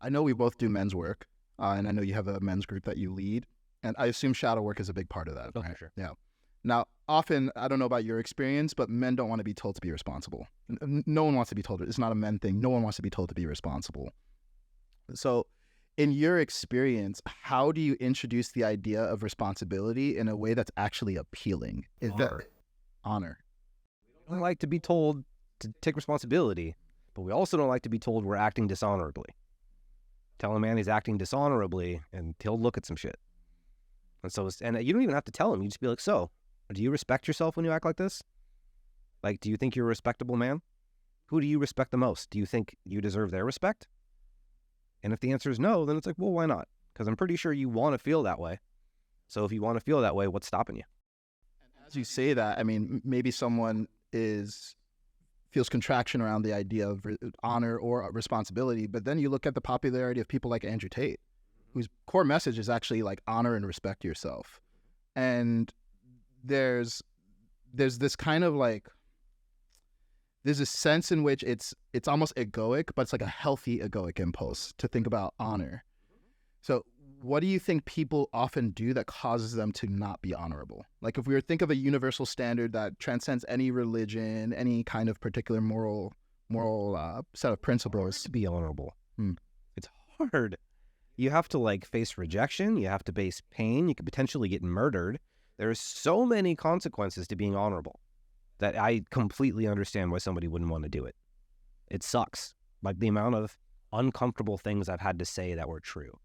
I know we both do men's work, and I know you have a men's group that you lead. And I assume shadow work is a big part of that. Oh, right? for sure. Yeah. Now, often, I don't know about your experience, but men don't want to be told to be responsible. No one wants to be told. It's not a men thing. No one wants to be told to be responsible. So in your experience, how do you introduce the idea of responsibility in a way that's actually appealing? Is that honor? We don't like to be told to take responsibility, but we also don't like to be told we're acting dishonorably. Tell a man he's acting dishonorably, and he'll look at some shit. And you don't even have to tell him. You just be like, so, do you respect yourself when you act like this? Like, do you think you're a respectable man? Who do you respect the most? Do you think you deserve their respect? And if the answer is no, then it's like, well, why not? Because I'm pretty sure you want to feel that way. So if you want to feel that way, what's stopping you? And as you say that, I mean, maybe someone is feels contraction around the idea of honor or responsibility. But then you look at the popularity of people like Andrew Tate, whose core message is actually like honor and respect yourself. And there's this kind of like, there's a sense in which it's almost egoic, but it's like a healthy egoic impulse to think about honor. So what do you think people often do that causes them to not be honorable? Like if we were to think of a universal standard that transcends any religion, any kind of particular moral set of principles. To be honorable. It's hard. You have to like face rejection. You have to face pain. You could potentially get murdered. There's so many consequences to being honorable that I completely understand why somebody wouldn't want to do it. It sucks. Like the amount of uncomfortable things I've had to say that were true,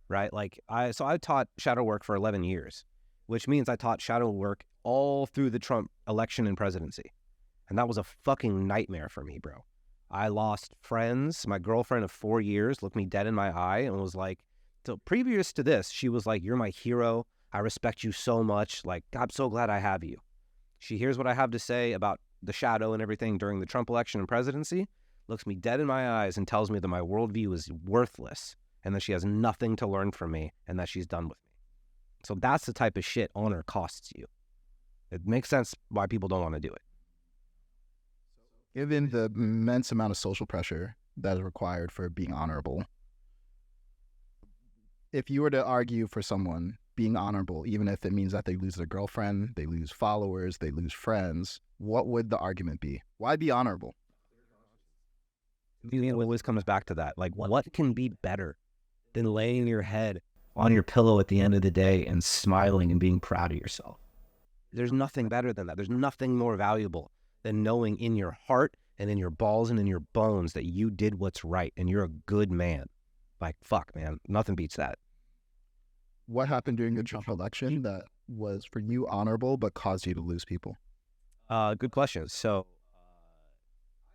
right? Like I taught shadow work for 11 years, which means I taught shadow work all through the Trump election and presidency. And that was a fucking nightmare for me, bro. I lost friends. My girlfriend of 4 years looked me dead in my eye and was like, so previous to this, she was like, you're my hero. I respect you so much. Like, I'm so glad I have you. She hears what I have to say about the shadow and everything during the Trump election and presidency, looks me dead in my eyes and tells me that my worldview is worthless and that she has nothing to learn from me and that she's done with me. So that's the type of shit honor costs you. It makes sense why people don't want to do it. Given the immense amount of social pressure that is required for being honorable, if you were to argue for someone being honorable, even if it means that they lose their girlfriend, they lose followers, they lose friends, what would the argument be? Why be honorable? It always comes back to that. Like, what can be better than laying your head on your pillow at the end of the day and smiling and being proud of yourself? There's nothing better than that. There's nothing more valuable than knowing in your heart and in your balls and in your bones that you did what's right and you're a good man. Like, fuck, man. Nothing beats that. What happened during the Trump election that was for you honorable but caused you to lose people? Good question. So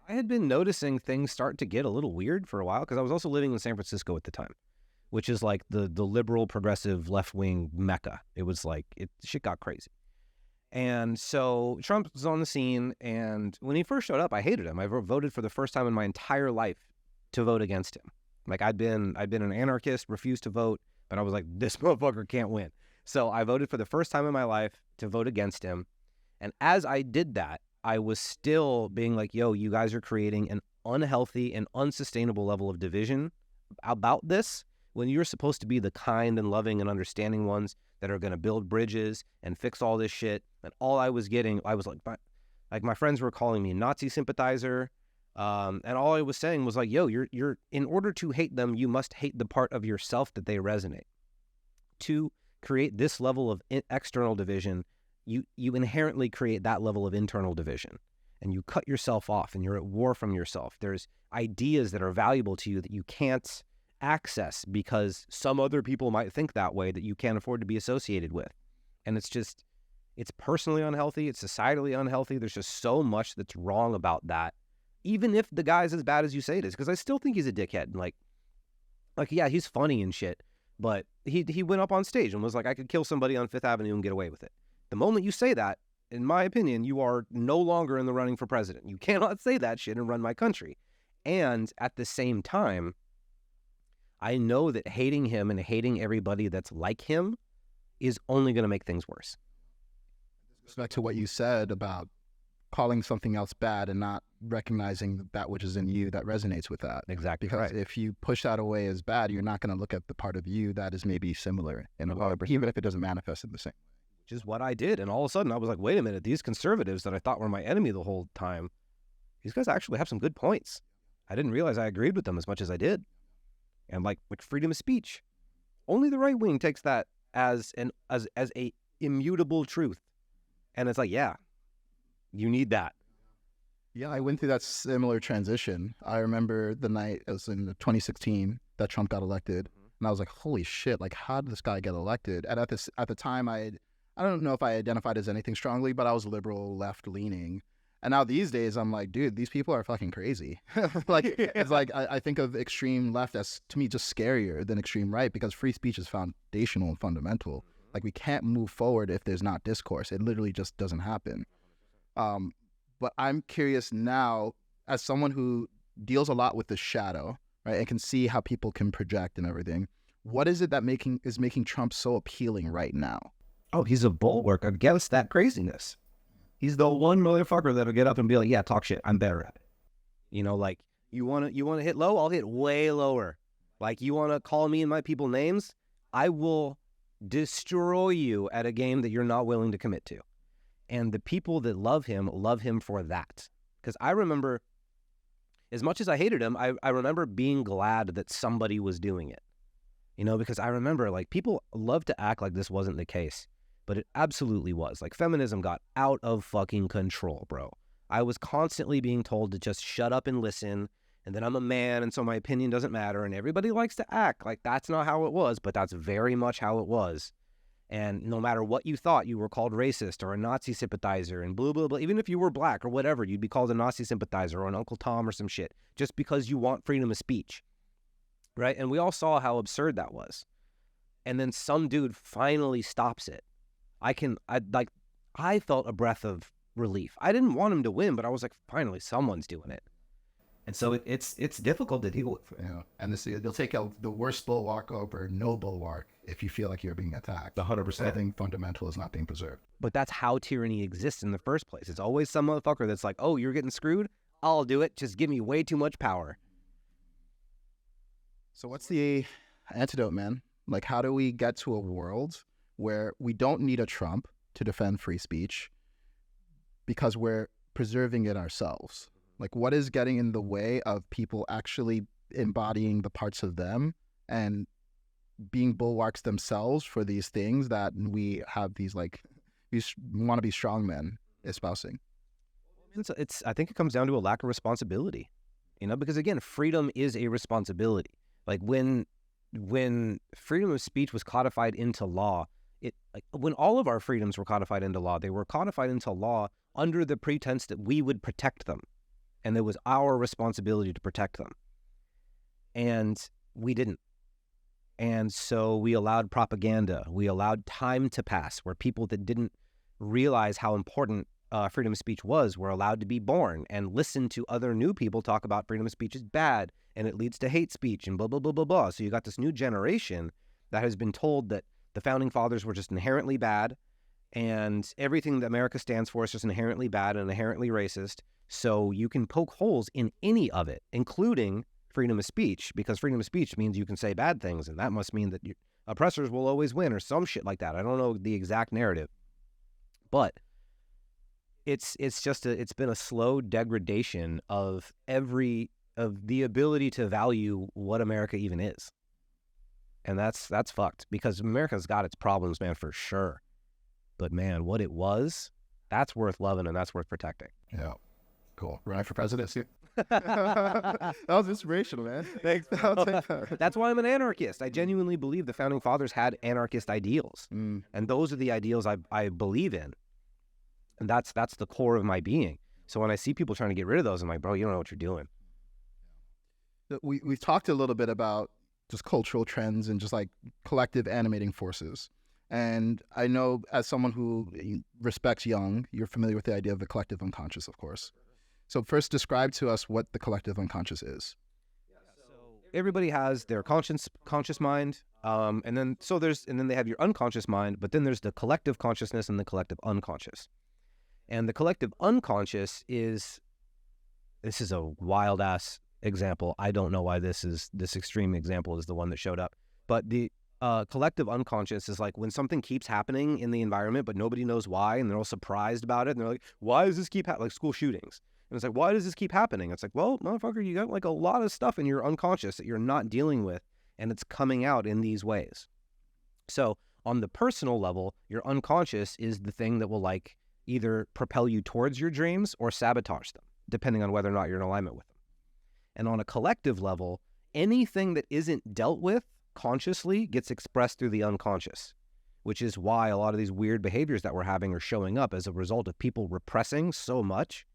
I had been noticing things start to get a little weird for a while because I was also living in San Francisco at the time, which is like the liberal, progressive, left-wing mecca. It was like, shit got crazy. And so Trump was on the scene, and when he first showed up, I hated him. I voted for the first time in my entire life to vote against him. Like I'd been an anarchist, refused to vote, but I was like, this motherfucker can't win. So I voted for the first time in my life to vote against him. And as I did that, I was still being like, yo, you guys are creating an unhealthy and unsustainable level of division about this when you're supposed to be the kind and loving and understanding ones that are going to build bridges and fix all this shit. And all I was getting, I was like my friends were calling me a Nazi sympathizer. And all I was saying was like, yo, you're in order to hate them, you must hate the part of yourself that they resonate. To create this level of external division, you inherently create that level of internal division, and you cut yourself off and you're at war from yourself. There's ideas that are valuable to you that you can't access because some other people might think that way that you can't afford to be associated with. And it's personally unhealthy. It's societally unhealthy. There's just so much that's wrong about that. Even if the guy's as bad as you say it is, because I still think he's a dickhead. And like, yeah, he's funny and shit, but he went up on stage and was like, I could kill somebody on Fifth Avenue and get away with it. The moment you say that, in my opinion, you are no longer in the running for president. You cannot say that shit and run my country. And at the same time, I know that hating him and hating everybody that's like him is only going to make things worse. Back to what you said about calling something else bad and not recognizing that which is in you that resonates with that. Exactly. Because right. if you push that away as bad, you're not going to look at the part of you that is maybe similar in a way, even if it doesn't manifest in the same. Which is what I did. And all of a sudden I was like, wait a minute, these conservatives that I thought were my enemy the whole time, these guys actually have some good points. I didn't realize I agreed with them as much as I did. And like freedom of speech, only the right wing takes that as a immutable truth. And it's like, yeah, you need that. Yeah, I went through that similar transition. I remember the night, it was in 2016 that Trump got elected. And I was like, holy shit, like how did this guy get elected? And at the time, I don't know if I identified as anything strongly, but I was liberal, left leaning. And now these days, I'm like, dude, these people are fucking crazy. Like, it's like, I think of extreme left as, to me, just scarier than extreme right, because free speech is foundational and fundamental. Like, we can't move forward if there's not discourse. It literally just doesn't happen. But I'm curious now, as someone who deals a lot with the shadow, right, and can see how people can project and everything, what is it that is making Trump so appealing right now? Oh, he's a bulwark against that craziness. He's the one motherfucker that'll get up and be like, yeah, talk shit. I'm better at it. You know, like, you want to hit low? I'll hit way lower. Like, you want to call me and my people names? I will destroy you at a game that you're not willing to commit to. And the people that love him for that. Because I remember, as much as I hated him, I remember being glad that somebody was doing it. You know, because I remember, like, people love to act like this wasn't the case. But it absolutely was. Like, feminism got out of fucking control, bro. I was constantly being told to just shut up and listen, and then I'm a man, and so my opinion doesn't matter, and everybody likes to act like that's not how it was, but that's very much how it was. And no matter what you thought, you were called racist or a Nazi sympathizer and blah, blah, blah. Even if you were black or whatever, you'd be called a Nazi sympathizer or an Uncle Tom or some shit, just because you want freedom of speech, right? And we all saw how absurd that was. And then some dude finally stops it. I felt a breath of relief. I didn't want him to win, but I was like, finally, someone's doing it. And so it's difficult to deal with. Yeah, and they'll take out the worst bulwark over no bulwark if you feel like you're being attacked. 100%. I think fundamental is not being preserved. But that's how tyranny exists in the first place. It's always some motherfucker that's like, oh, you're getting screwed? I'll do it. Just give me way too much power. So what's the antidote, man? Like, how do we get to a world where we don't need a Trump to defend free speech because we're preserving it ourselves? Like, what is getting in the way of people actually embodying the parts of them and being bulwarks themselves for these things that we have these, like, we want to be strong men espousing? I think it comes down to a lack of responsibility, you know, because again, freedom is a responsibility. Like, when freedom of speech was codified into law, when all of our freedoms were codified into law, they were codified into law under the pretense that we would protect them. And it was our responsibility to protect them. And we didn't. And so we allowed propaganda. We allowed time to pass where people that didn't realize how important freedom of speech was were allowed to be born and listen to other new people talk about freedom of speech is bad and it leads to hate speech and blah, blah, blah, blah, blah. So you got this new generation that has been told that the founding fathers were just inherently bad and everything that America stands for is just inherently bad and inherently racist. So you can poke holes in any of it, including freedom of speech, because freedom of speech means you can say bad things, and that must mean that oppressors will always win or some shit like that. I don't know the exact narrative, but it's been a slow degradation of the ability to value what America even is. And that's fucked, because America's got its problems, man, for sure. But man, what it was, that's worth loving and that's worth protecting. Yeah. Cool. Running for presidency. That was inspirational, man. Thanks. I'll take that. That's why I'm an anarchist. I genuinely believe the founding fathers had anarchist ideals. And those are the ideals I believe in. And that's the core of my being. So when I see people trying to get rid of those, I'm like, bro, you don't know what you're doing. We've talked a little bit about just cultural trends and just like collective animating forces. And I know as someone who respects Jung, you're familiar with the idea of the collective unconscious, of course. So first, describe to us what the collective unconscious is. Everybody has their conscious mind, and then they have your unconscious mind, but then there's the collective consciousness and the collective unconscious. And the collective unconscious this is a wild ass example. I don't know why this extreme example is the one that showed up, but the collective unconscious is like when something keeps happening in the environment, but nobody knows why, and they're all surprised about it, and they're like, why does this keep happening? Like school shootings. And it's like, why does this keep happening? It's like, well, motherfucker, you got like a lot of stuff in your unconscious that you're not dealing with, and it's coming out in these ways. So on the personal level, your unconscious is the thing that will like either propel you towards your dreams or sabotage them, depending on whether or not you're in alignment with them. And on a collective level, anything that isn't dealt with consciously gets expressed through the unconscious, which is why a lot of these weird behaviors that we're having are showing up as a result of people repressing so much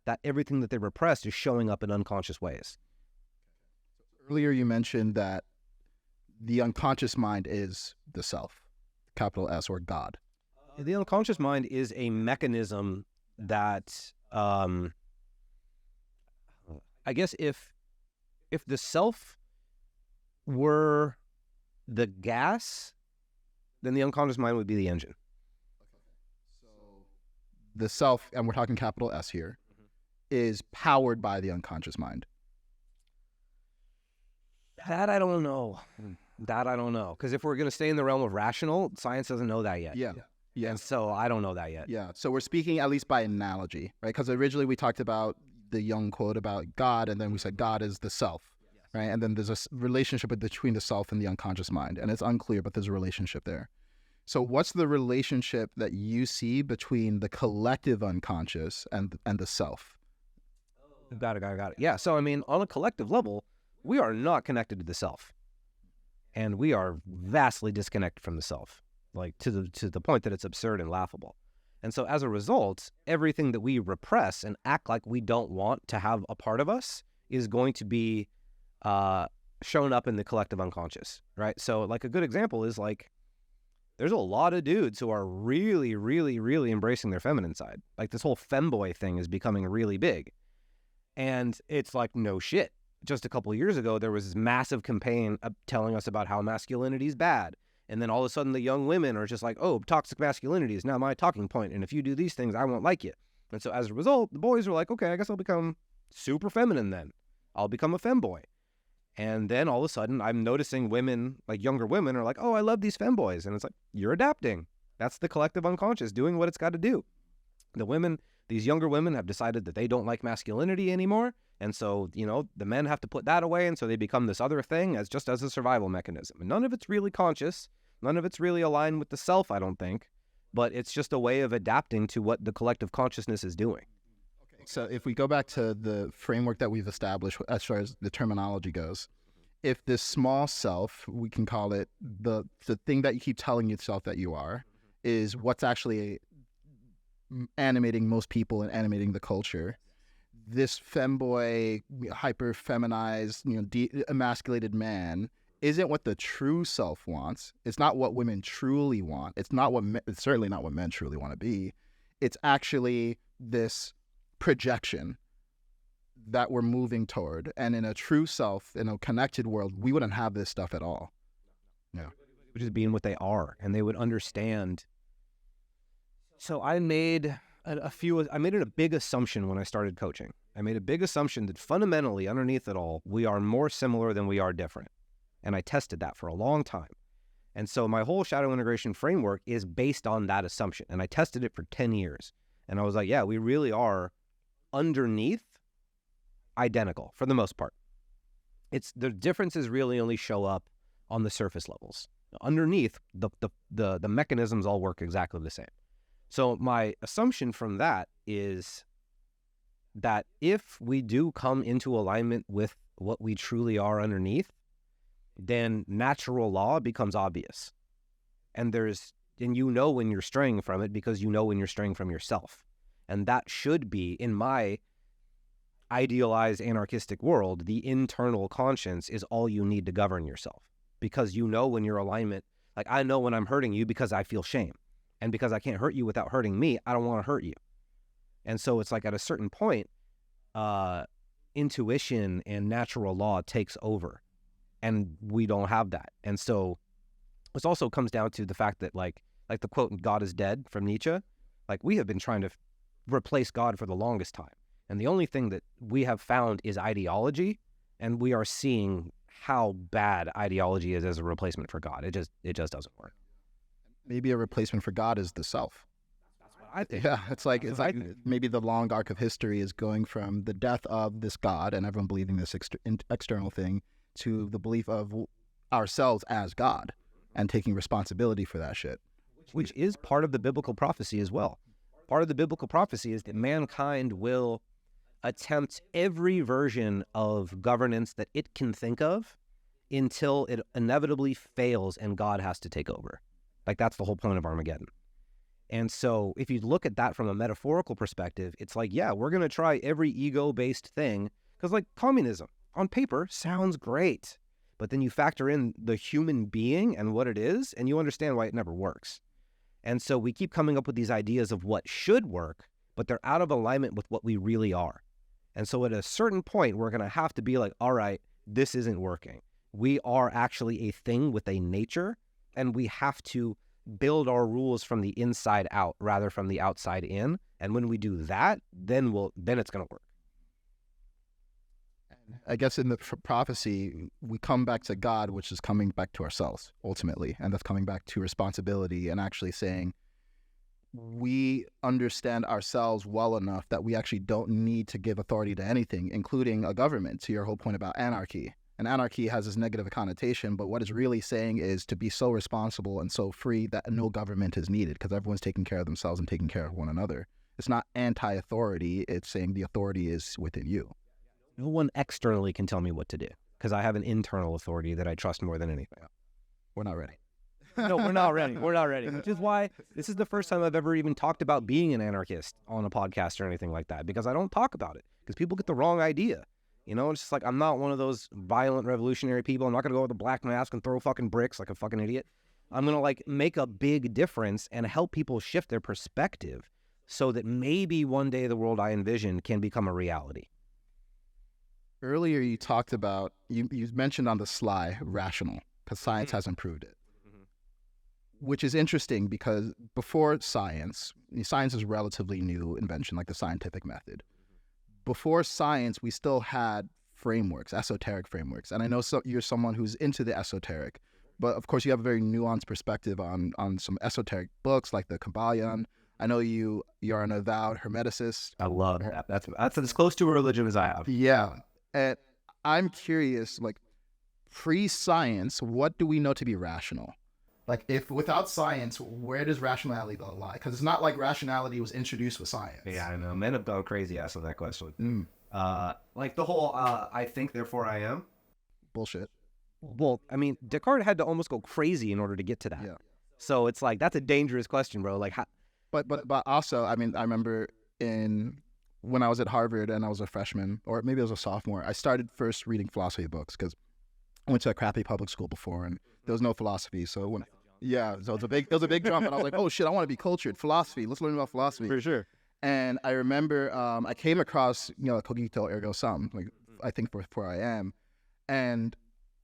that everything that they repressed is showing up in unconscious ways. Earlier you mentioned that the unconscious mind is the self, capital S, or God. The unconscious mind is a mechanism that I guess if the self were the gas, then the unconscious mind would be the engine. So the self, and we're talking capital S here, is powered by the unconscious mind. That I don't know. Because if we're going to stay in the realm of rational, science doesn't know that yet. Yeah. And so I don't know that yet. Yeah. So we're speaking at least by analogy, right? Because originally we talked about the Jung quote about God, and then we said God is the self, right? And then there's a relationship between the self and the unconscious mind. And it's unclear, but there's a relationship there. So what's the relationship that you see between the collective unconscious and the self? Got it. Yeah. So, I mean, on a collective level, we are not connected to the self. And we are vastly disconnected from the self, like to the point that it's absurd and laughable. And so as a result, everything that we repress and act like we don't want to have a part of us is going to be shown up in the collective unconscious, right? So like a good example is like, there's a lot of dudes who are really, really, really embracing their feminine side. Like this whole femboy thing is becoming really big. And it's like, no shit. Just a couple of years ago, there was this massive campaign telling us about how masculinity is bad. And then all of a sudden the young women are just like, oh, toxic masculinity is now my talking point. And if you do these things, I won't like you. And so as a result, the boys are like, okay, I guess I'll become super feminine then. I'll become a femboy. And then all of a sudden I'm noticing women, like younger women, are like, oh, I love these femboys. And it's like, you're adapting. That's the collective unconscious doing what it's got to do. The women, these younger women have decided that they don't like masculinity anymore. And so, you know, the men have to put that away. And so they become this other thing as a survival mechanism. And none of it's really conscious. None of it's really aligned with the self, I don't think. But it's just a way of adapting to what the collective consciousness is doing. Okay. So if we go back to the framework that we've established as far as the terminology goes, if this small self, we can call it the thing that you keep telling yourself that you are, is what's actually animating most people and animating the culture. This femboy, hyper-feminized, emasculated man isn't what the true self wants. It's not what women truly want. It's certainly not what men truly want to be. It's actually this projection that we're moving toward. And in a true self, in a connected world, we wouldn't have this stuff at all. Yeah. Which is being what they are, and they would understand. So I made a big assumption when I started coaching. I made a big assumption that fundamentally, underneath it all, we are more similar than we are different. And I tested that for a long time. And so my whole shadow integration framework is based on that assumption. And I tested it for 10 years. And I was like, yeah, we really are underneath identical for the most part. It's the differences really only show up on the surface levels. Underneath, the mechanisms all work exactly the same. So my assumption from that is that if we do come into alignment with what we truly are underneath, then natural law becomes obvious. And you know when you're straying from it because you know when you're straying from yourself. And that should be, in my idealized anarchistic world, the internal conscience is all you need to govern yourself. Because you know when your alignment, like I know when I'm hurting you because I feel shame. And because I can't hurt you without hurting me, I don't want to hurt you. And so it's like at a certain point, intuition and natural law takes over. And we don't have that. And so this also comes down to the fact that like the quote, God is dead from Nietzsche, like we have been trying to replace God for the longest time. And the only thing that we have found is ideology. And we are seeing how bad ideology is as a replacement for God. It just doesn't work. Maybe a replacement for God is the self. That's what I think. Yeah, it's like maybe the long arc of history is going from the death of this God and everyone believing this external thing to the belief of ourselves as God and taking responsibility for that shit. Which is part of the biblical prophecy as well. Part of the biblical prophecy is that mankind will attempt every version of governance that it can think of until it inevitably fails and God has to take over. Like that's the whole point of Armageddon. And so if you look at that from a metaphorical perspective, it's like, yeah, we're going to try every ego-based thing because like communism on paper sounds great, but then you factor in the human being and what it is, and you understand why it never works. And so we keep coming up with these ideas of what should work, but they're out of alignment with what we really are. And so at a certain point, we're going to have to be like, all right, this isn't working. We are actually a thing with a nature, and we have to build our rules from the inside out rather from the outside in. And when we do that, then it's going to work. I guess in the prophecy, we come back to God, which is coming back to ourselves ultimately. And that's coming back to responsibility and actually saying we understand ourselves well enough that we actually don't need to give authority to anything, including a government, to your whole point about anarchy. And anarchy has this negative connotation, but what it's really saying is to be so responsible and so free that no government is needed because everyone's taking care of themselves and taking care of one another. It's not anti-authority. It's saying the authority is within you. No one externally can tell me what to do because I have an internal authority that I trust more than anything. We're not ready. No, we're not ready. We're not ready. Which is why this is the first time I've ever even talked about being an anarchist on a podcast or anything like that, because I don't talk about it because people get the wrong idea. You know, it's just like, I'm not one of those violent revolutionary people. I'm not going to go with a black mask and throw fucking bricks like a fucking idiot. I'm going to like make a big difference and help people shift their perspective so that maybe one day the world I envision can become a reality. Earlier, you talked about, you mentioned on the sly, rational, because science hasn't proved it. Which is interesting because before science is a relatively new invention, like the scientific method. Before science, we still had frameworks, esoteric frameworks. And I know you're someone who's into the esoteric, but of course you have a very nuanced perspective on some esoteric books like the Kybalion. I know you're an avowed hermeticist. I love that. That's as close to a religion as I have. Yeah. And I'm curious, like, pre-science, what do we know to be rational? Like, if without science, where does rationality lie? Because it's not like rationality was introduced with science. Yeah, I know. Men have gone crazy asking that question. Like the whole I think, therefore I am. Bullshit. Well, I mean, Descartes had to almost go crazy in order to get to that. Yeah. So it's like, that's a dangerous question, bro. Like, But also, I mean, I remember when I was at Harvard and I was a freshman, or maybe I was a sophomore, I started first reading philosophy books because I went to a crappy public school before and there was no philosophy. So so it was a big jump, and I was like, oh shit, I want to be cultured. Philosophy, let's learn about philosophy. for sure. And I remember I came across, cogito ergo sum, like I think for I am. And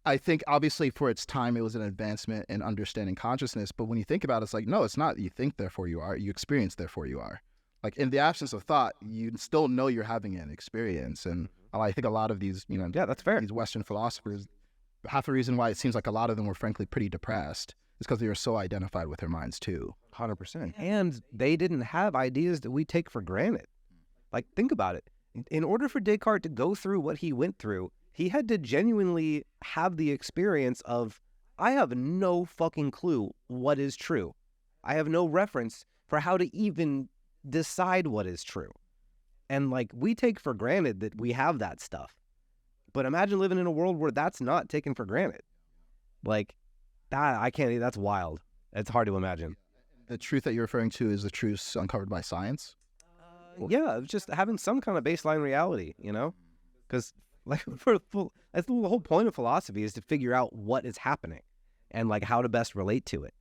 I think obviously for its time, it was an advancement in understanding consciousness. But when you think about it, it's like, no, it's not. You think, therefore you are. You experience, therefore you are. Like in the absence of thought, you still know you're having an experience. And I think a lot of these, Yeah, that's fair. these Western philosophers, half the reason why it seems like a lot of them were frankly pretty depressed is because they were so identified with their minds too. 100%. And they didn't have ideas that we take for granted. Like, think about it. In order for Descartes to go through what he went through, he had to genuinely have the experience of, I have no fucking clue what is true. I have no reference for how to even decide what is true. And like, we take for granted that we have that stuff. But imagine living in a world where that's not taken for granted. Like, that's wild. It's hard to imagine. The truth that you're referring to is the truths uncovered by science? Yeah, just having some kind of baseline reality, Because like that's the whole point of philosophy, is to figure out what is happening and like how to best relate to it.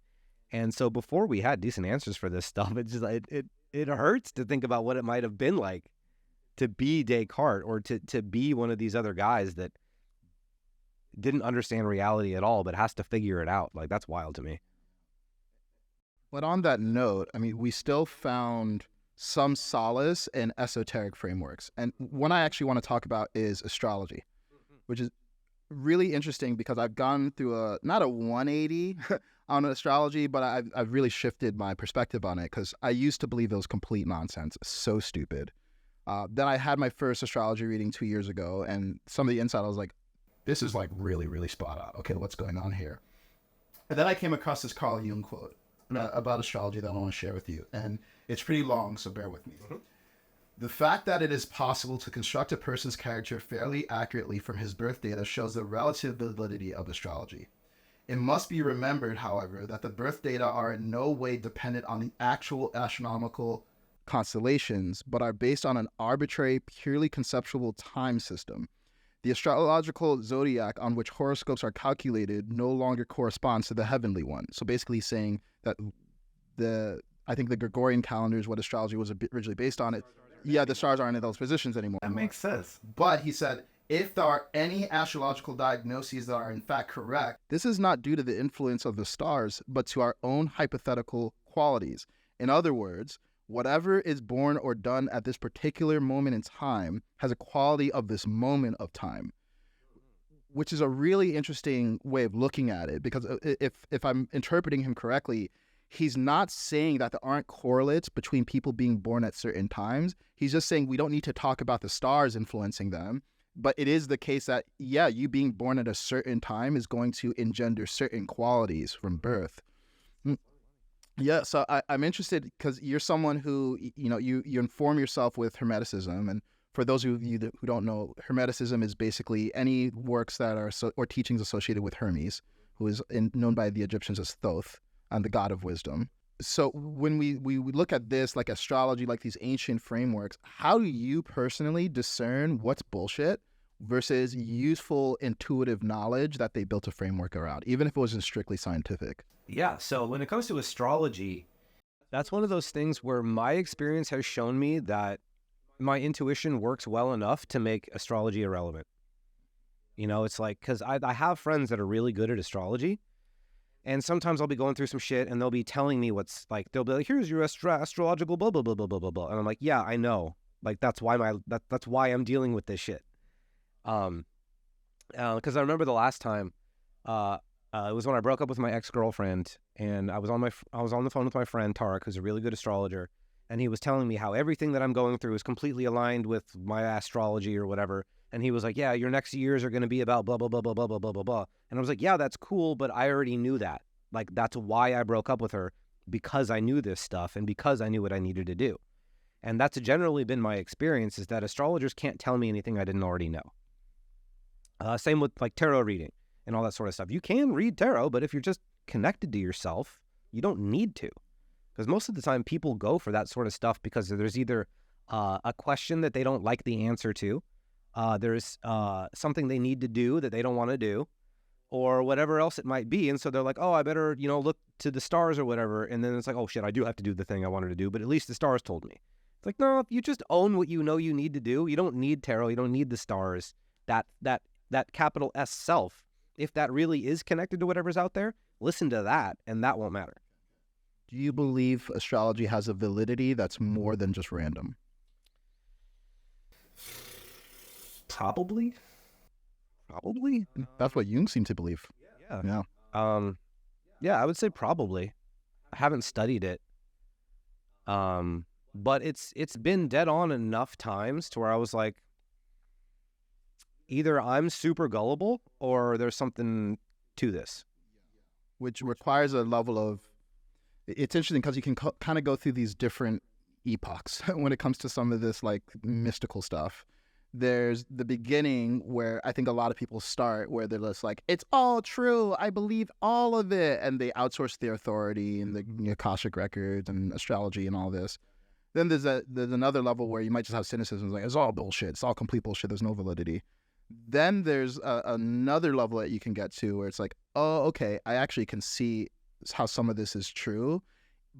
And so before we had decent answers for this stuff, it hurts to think about what it might have been like to be Descartes or to be one of these other guys that didn't understand reality at all, but has to figure it out. Like, that's wild to me. But on that note, I mean, we still found some solace in esoteric frameworks. And one I actually want to talk about is astrology, which is really interesting because I've gone through not a 180 on astrology, but I've really shifted my perspective on it because I used to believe it was complete nonsense, so stupid. Then I had my first astrology reading 2 years ago, and some of the insight, I was like, this is like really, really spot on. Okay, what's going on here? And then I came across this Carl Jung quote about astrology that I want to share with you. And it's pretty long, so bear with me. The fact that it is possible to construct a person's character fairly accurately from his birth data shows the relative validity of astrology. It must be remembered, however, that the birth data are in no way dependent on the actual astronomical constellations, but are based on an arbitrary, purely conceptual time system. The astrological zodiac on which horoscopes are calculated no longer corresponds to the heavenly one. So basically saying that the I think the Gregorian calendar is what astrology was originally based on. It, yeah, the stars aren't in those positions anymore. That makes sense. But he said, if there are any astrological diagnoses that are in fact correct, this is not due to the influence of the stars, but to our own hypothetical qualities. In other words, whatever is born or done at this particular moment in time has a quality of this moment of time, which is a really interesting way of looking at it, because if I'm interpreting him correctly, he's not saying that there aren't correlates between people being born at certain times. He's just saying we don't need to talk about the stars influencing them. But it is the case that, yeah, you being born at a certain time is going to engender certain qualities from birth. Yeah, so I'm interested because you're someone who, you inform yourself with Hermeticism. And for those of you who don't know, Hermeticism is basically any works that are, or teachings associated with Hermes, who is known by the Egyptians as Thoth, and the god of wisdom. So when we look at this, like astrology, like these ancient frameworks, how do you personally discern what's bullshit versus useful, intuitive knowledge that they built a framework around, even if it wasn't strictly scientific? Yeah, so when it comes to astrology, that's one of those things where my experience has shown me that my intuition works well enough to make astrology irrelevant. It's like, because I have friends that are really good at astrology. And sometimes I'll be going through some shit and they'll be telling me they'll be like, here's your astrological blah, blah, blah, blah, blah, blah, blah. And I'm like, yeah, I know. Like, that's why that's why I'm dealing with this shit. Because I remember the last time, it was when I broke up with my ex-girlfriend, and I was on the phone with my friend Tarek, who's a really good astrologer. And he was telling me how everything that I'm going through is completely aligned with my astrology or whatever. And he was like, yeah, your next years are going to be about blah, blah, blah, blah, blah, blah, blah, blah, blah. And I was like, yeah, that's cool, but I already knew that. Like, that's why I broke up with her, because I knew this stuff and because I knew what I needed to do. And that's generally been my experience, is that astrologers can't tell me anything I didn't already know. Same with like tarot reading and all that sort of stuff. You can read tarot, but if you're just connected to yourself, you don't need to. Because most of the time people go for that sort of stuff because there's either a question that they don't like the answer to, there's something they need to do that they don't want to do, or whatever else it might be. And so they're like, oh, I better, look to the stars or whatever. And then it's like, oh shit, I do have to do the thing I wanted to do, but at least the stars told me. It's like, no, if you just own what you know you need to do, you don't need tarot, you don't need the stars. That capital S self, if that really is connected to whatever's out there, listen to that, and that won't matter. Do you believe astrology has a validity that's more than just random? Probably. That's what Jung seemed to believe. Yeah. Yeah, I would say probably. I haven't studied it. But it's been dead on enough times to where I was like, either I'm super gullible or there's something to this. Which requires a level of... It's interesting because you can kind of go through these different epochs when it comes to some of this like mystical stuff. There's the beginning where I think a lot of people start, where they're just like, it's all true, I believe all of it, and they outsource their authority and the Akashic records and astrology and all this. Then there's another level where you might just have cynicism, like it's all bullshit, it's all complete bullshit, there's no validity. Then there's another level that you can get to where it's like, oh, okay, I actually can see how some of this is true,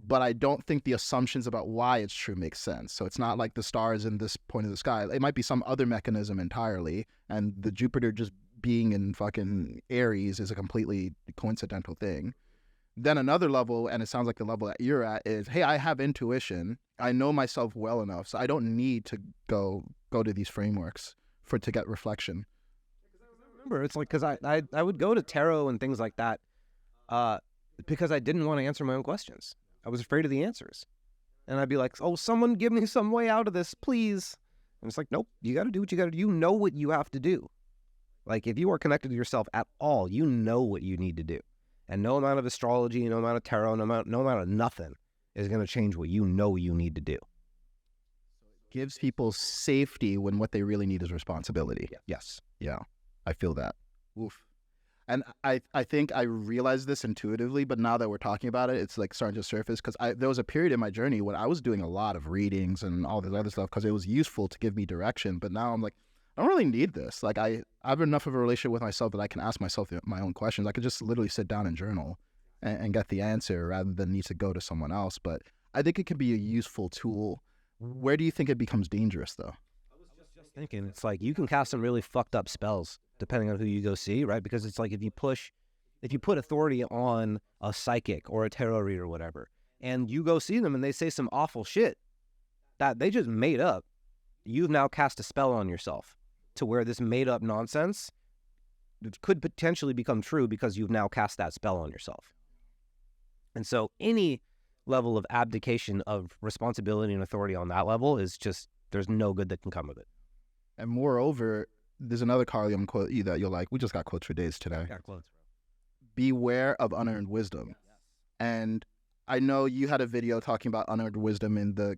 but I don't think the assumptions about why it's true make sense. So it's not like the stars in this point of the sky. It might be some other mechanism entirely, and the Jupiter just being in fucking Aries is a completely coincidental thing. Then another level, and it sounds like the level that you're at, is, hey, I have intuition. I know myself well enough, so I don't need to go to these frameworks to get reflection. Remember, it's like, because I would go to tarot and things like that because I didn't want to answer my own questions. I was afraid of the answers. And I'd be like, oh, someone give me some way out of this, please. And it's like, nope, you got to do what you got to do. You know what you have to do. Like, if you are connected to yourself at all, you know what you need to do. And no amount of astrology, no amount of tarot, no amount of nothing is going to change what you know you need to do. Gives people safety when what they really need is responsibility. Yeah. Yes. Yeah, I feel that. Oof. And I think I realized this intuitively, but now that we're talking about it, it's like starting to surface, because there was a period in my journey when I was doing a lot of readings and all this other stuff because it was useful to give me direction. But now I'm like, I don't really need this. Like, I have enough of a relationship with myself that I can ask myself my own questions. I could just literally sit down and journal and get the answer rather than need to go to someone else. But I think it can be a useful tool. Where do you think it becomes dangerous, though? Just thinking, it's like you can cast some really fucked up spells depending on who you go see, right? Because it's like if you put authority on a psychic or a tarot reader or whatever, and you go see them and they say some awful shit that they just made up, you've now cast a spell on yourself to where this made up nonsense could potentially become true because you've now cast that spell on yourself. And so any level of abdication of responsibility and authority on that level is just, there's no good that can come of it. And moreover, there's another Kybalion quote that you'll like. We just got quotes for days today. Got quotes, bro. Beware of unearned wisdom. And I know you had a video talking about unearned wisdom in the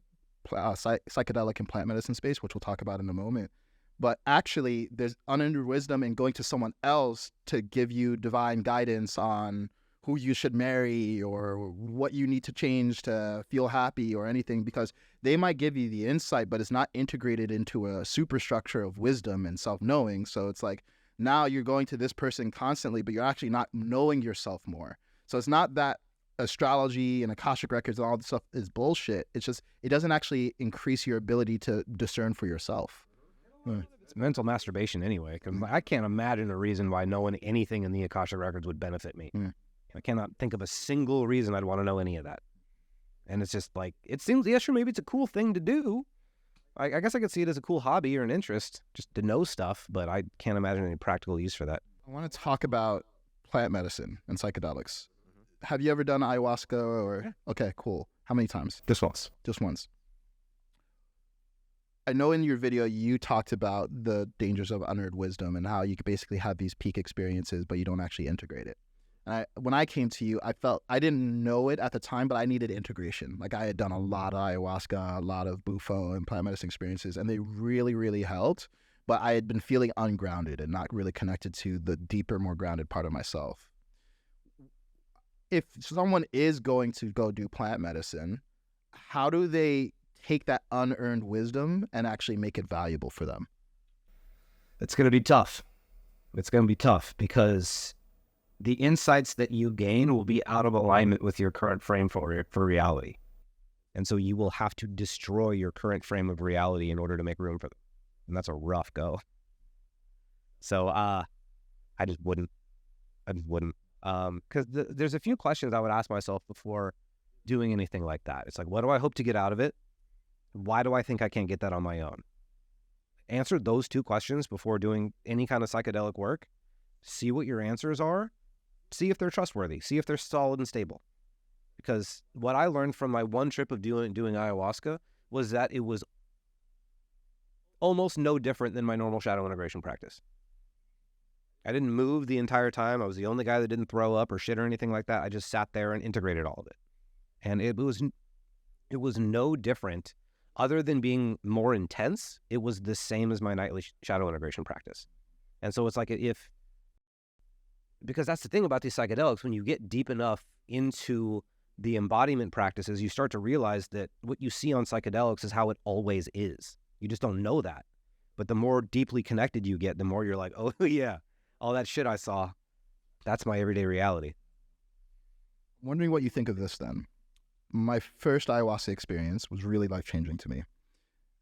psychedelic and plant medicine space, which we'll talk about in a moment. But actually, there's unearned wisdom in going to someone else to give you divine guidance on who you should marry or what you need to change to feel happy or anything, because they might give you the insight, but it's not integrated into a superstructure of wisdom and self-knowing. So it's like now you're going to this person constantly, but you're actually not knowing yourself more. So it's not that astrology and Akashic records and all this stuff is bullshit. It's just it doesn't actually increase your ability to discern for yourself. It's mental masturbation anyway, because I can't imagine a reason why knowing anything in the Akashic records would benefit me. I cannot think of a single reason I'd want to know any of that. And it's just like, it seems, yeah, sure, maybe it's a cool thing to do. I guess I could see it as a cool hobby or an interest, just to know stuff, but I can't imagine any practical use for that. I want to talk about plant medicine and psychedelics. Have you ever done ayahuasca or? Yeah. Okay, cool. How many times? Just once. Just once. I know in your video you talked about the dangers of unearned wisdom and how you could basically have these peak experiences, but you don't actually integrate it. And when I came to you, I felt I didn't know it at the time, but I needed integration. Like I had done a lot of ayahuasca, a lot of bufo and plant medicine experiences, and they really, really helped. But I had been feeling ungrounded and not really connected to the deeper, more grounded part of myself. If someone is going to go do plant medicine, how do they take that unearned wisdom and actually make it valuable for them? It's going to be tough. It's going to be tough because the insights that you gain will be out of alignment with your current frame for reality. And so you will have to destroy your current frame of reality in order to make room for them. And that's a rough go. So I just wouldn't. Because there's a few questions I would ask myself before doing anything like that. It's like, what do I hope to get out of it? Why do I think I can't get that on my own? Answer those two questions before doing any kind of psychedelic work. See what your answers are. See if they're trustworthy. See if they're solid and stable. Because what I learned from my one trip of doing ayahuasca was that it was almost no different than my normal shadow integration practice. I didn't move the entire time. I was the only guy that didn't throw up or shit or anything like that. I just sat there and integrated all of it. And it was no different other than being more intense. It was the same as my nightly shadow integration practice. And so it's like because that's the thing about these psychedelics, when you get deep enough into the embodiment practices, you start to realize that what you see on psychedelics is how it always is. You just don't know that. But the more deeply connected you get, the more you're like, oh yeah, all that shit I saw, that's my everyday reality. I'm wondering what you think of this then. My first ayahuasca experience was really life-changing to me.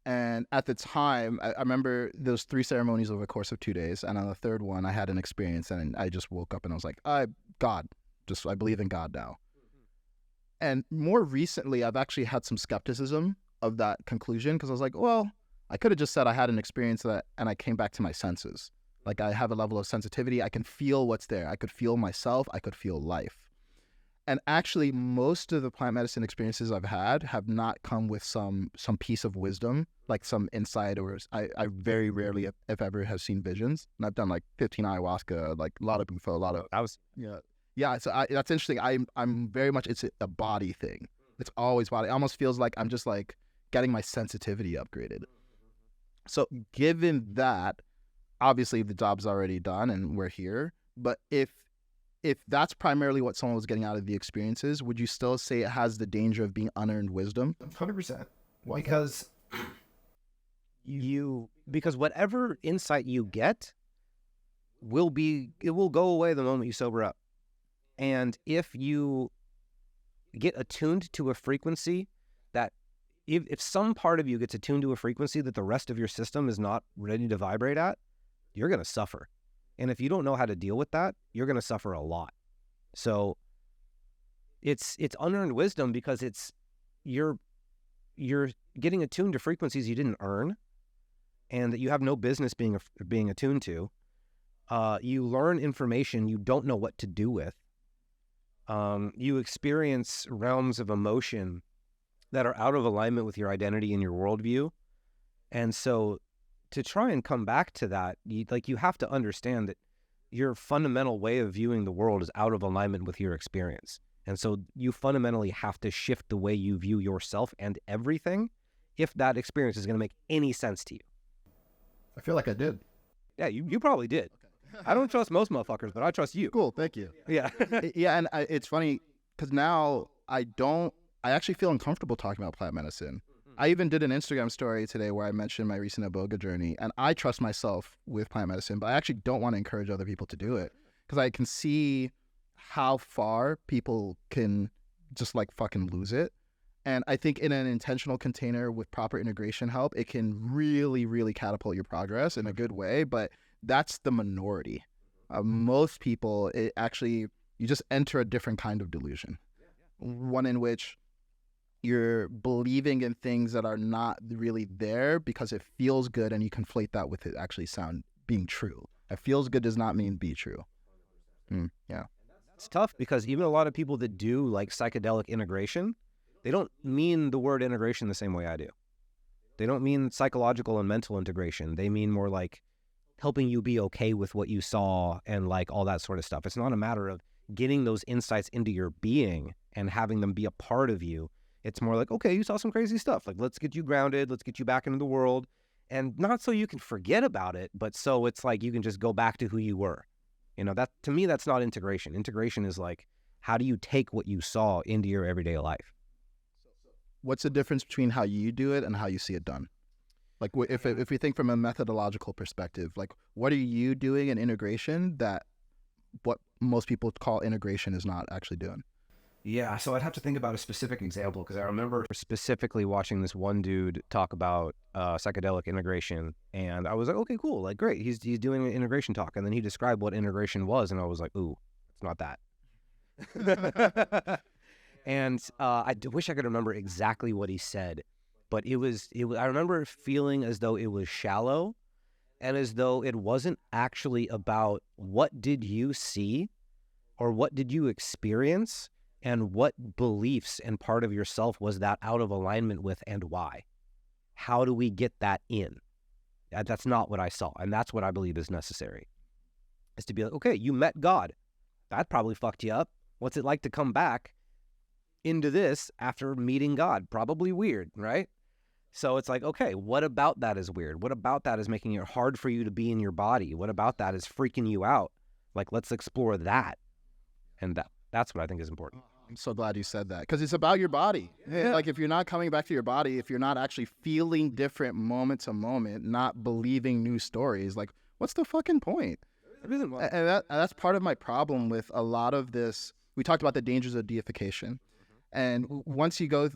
And at the time, I remember those 3 ceremonies over the course of 2 days. And on the third one, I had an experience and I just woke up and I was like, I believe in God now. And more recently, I've actually had some skepticism of that conclusion because I was like, well, I could have just said I had an experience and I came back to my senses. Like I have a level of sensitivity. I can feel what's there. I could feel myself. I could feel life. And actually, most of the plant medicine experiences I've had have not come with some piece of wisdom, like some insight, or I very rarely, if ever, have seen visions. And I've done like 15 ayahuasca, like a lot of bufo, a lot of yeah. So that's interesting. I'm very much, it's a body thing. It's always body. It almost feels like I'm just like getting my sensitivity upgraded. So given that, obviously the job's already done and we're here. But if that's primarily what someone was getting out of the experiences, would you still say it has the danger of being unearned wisdom? 100%. Why? Because whatever insight you get it will go away the moment you sober up. And if you get attuned to a frequency that if some part of you gets attuned to a frequency that the rest of your system is not ready to vibrate at, you're going to suffer. And if you don't know how to deal with that, you're going to suffer a lot. So it's unearned wisdom because you're getting attuned to frequencies you didn't earn and that you have no business being attuned to. You learn information you don't know what to do with. You experience realms of emotion that are out of alignment with your identity and your worldview. And so to try and come back to that, you have to understand that your fundamental way of viewing the world is out of alignment with your experience. And so you fundamentally have to shift the way you view yourself and everything if that experience is going to make any sense to you. I feel like I did. Yeah, you probably did. Okay. I don't trust most motherfuckers, but I trust you. Cool, thank you. Yeah. Yeah, and it's funny because now I actually feel uncomfortable talking about plant medicine. I even did an Instagram story today where I mentioned my recent Iboga journey, and I trust myself with plant medicine, but I actually don't want to encourage other people to do it because I can see how far people can just like fucking lose it. And I think in an intentional container with proper integration help, it can really, really catapult your progress in a good way, but that's the minority. Most people, you just enter a different kind of delusion, one in which you're believing in things that are not really there because it feels good, and you conflate that with it actually being true. It feels good does not mean be true. Yeah. It's tough because even a lot of people that do like psychedelic integration, they don't mean the word integration the same way I do. They don't mean psychological and mental integration. They mean more like helping you be okay with what you saw and like all that sort of stuff. It's not a matter of getting those insights into your being and having them be a part of you. It's more like, okay, you saw some crazy stuff. Like, let's get you grounded. Let's get you back into the world. And not so you can forget about it, but so it's like you can just go back to who you were. You know, that to me, that's not integration. Integration is like, how do you take what you saw into your everyday life? What's the difference between how you do it and how you see it done? Like, if we think from a methodological perspective, like, what are you doing in integration that what most people call integration is not actually doing? Yeah, so I'd have to think about a specific example because I remember specifically watching this one dude talk about psychedelic integration, and I was like, okay, cool, like great, he's doing an integration talk, and then he described what integration was, and I was like, ooh, it's not that. And I wish I could remember exactly what he said, but it was. I remember feeling as though it was shallow, and as though it wasn't actually about what did you see, or what did you experience. And what beliefs and part of yourself was that out of alignment with, and why? How do we get that in? That's not what I saw. And that's what I believe is necessary. Is to be like, okay, you met God. That probably fucked you up. What's it like to come back into this after meeting God? Probably weird, right? So it's like, okay, what about that is weird? What about that is making it hard for you to be in your body? What about that is freaking you out? Like, let's explore that. And that's what I think is important. I'm so glad you said that because it's about your body. Yeah. Like if you're not coming back to your body, if you're not actually feeling different moment to moment, not believing new stories, like what's the fucking point? And that's part of my problem with a lot of this. We talked about the dangers of deification. And once you go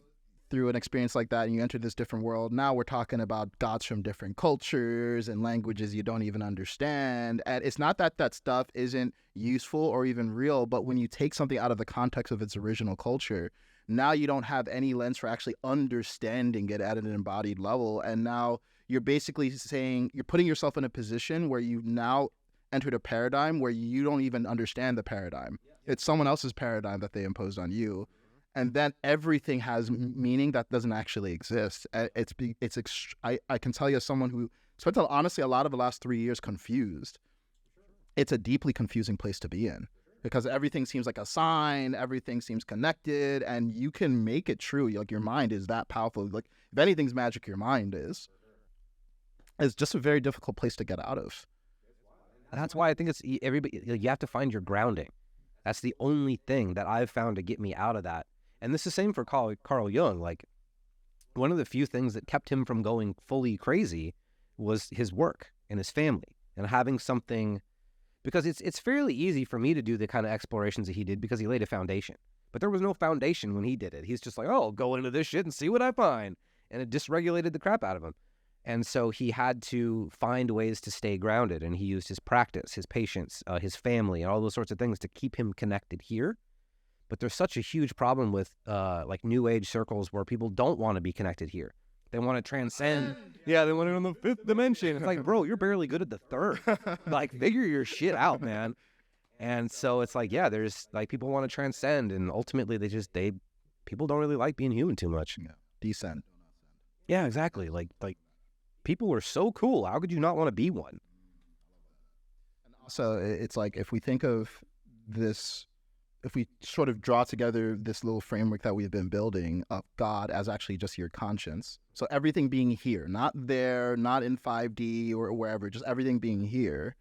through an experience like that and you enter this different world, now we're talking about gods from different cultures and languages you don't even understand. And it's not that that stuff isn't useful or even real, but when you take something out of the context of its original culture, now you don't have any lens for actually understanding it at an embodied level. And now you're basically saying, you're putting yourself in a position where you've now entered a paradigm where you don't even understand the paradigm. It's someone else's paradigm that they imposed on you. And then everything has meaning that doesn't actually exist. I can tell you as someone who spent, honestly, a lot of the last 3 years confused. It's a deeply confusing place to be in because everything seems like a sign, everything seems connected, and you can make it true. Like your mind is that powerful. Like if anything's magic, your mind is. It's just a very difficult place to get out of. That's why I think it's everybody. You have to find your grounding. That's the only thing that I've found to get me out of that. And this is the same for Carl Jung. Like, one of the few things that kept him from going fully crazy was his work and his family and having something, because it's fairly easy for me to do the kind of explorations that he did because he laid a foundation. But there was no foundation when he did it. He's just like, oh, go into this shit and see what I find. And it dysregulated the crap out of him. And so he had to find ways to stay grounded. And he used his practice, his patience, his family, and all those sorts of things to keep him connected here. But there's such a huge problem with like New Age circles where people don't want to be connected here. They want to transcend. Yeah, they want it on the 5th dimension. It's like, bro, you're barely good at the 3rd. Like, figure your shit out, man. And so it's like, yeah, there's like people want to transcend, and ultimately people don't really like being human too much. Yeah. Descend. Yeah, exactly. Like people are so cool. How could you not want to be one? So it's like, if we think of this, if we sort of draw together this little framework that we've been building of God as actually just your conscience. So everything being here, not there, not in 5D or wherever, just everything being here,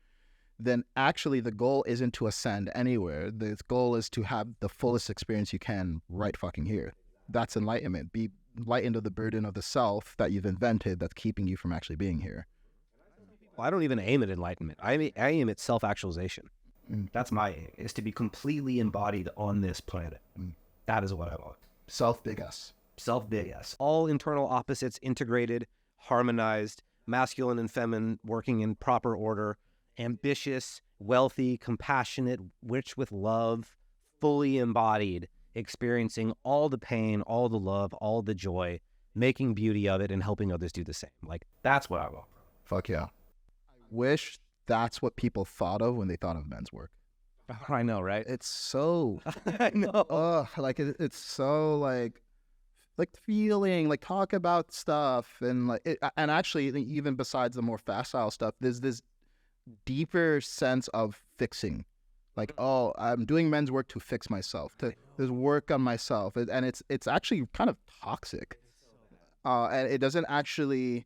then actually the goal isn't to ascend anywhere. The goal is to have the fullest experience you can right fucking here. That's enlightenment. Be lightened of the burden of the self that you've invented that's keeping you from actually being here. Well, I don't even aim at enlightenment. I aim at self-actualization. That's my aim, is to be completely embodied on this planet. That is what I want. Self-big S. Self-big S. All internal opposites integrated, harmonized, masculine and feminine working in proper order, ambitious, wealthy, compassionate, rich with love, fully embodied, experiencing all the pain, all the love, all the joy, making beauty of it, and helping others do the same. Like, that's what I want. Fuck yeah. I wish that's what people thought of when they thought of men's work. I know, right? It's so... I know. Like, it's so, like feeling, like, talk about stuff, and, like, and actually, even besides the more facile stuff, there's this deeper sense of fixing. Like, oh, I'm doing men's work to fix myself, to there's work on myself, and it's actually kind of toxic, and it doesn't actually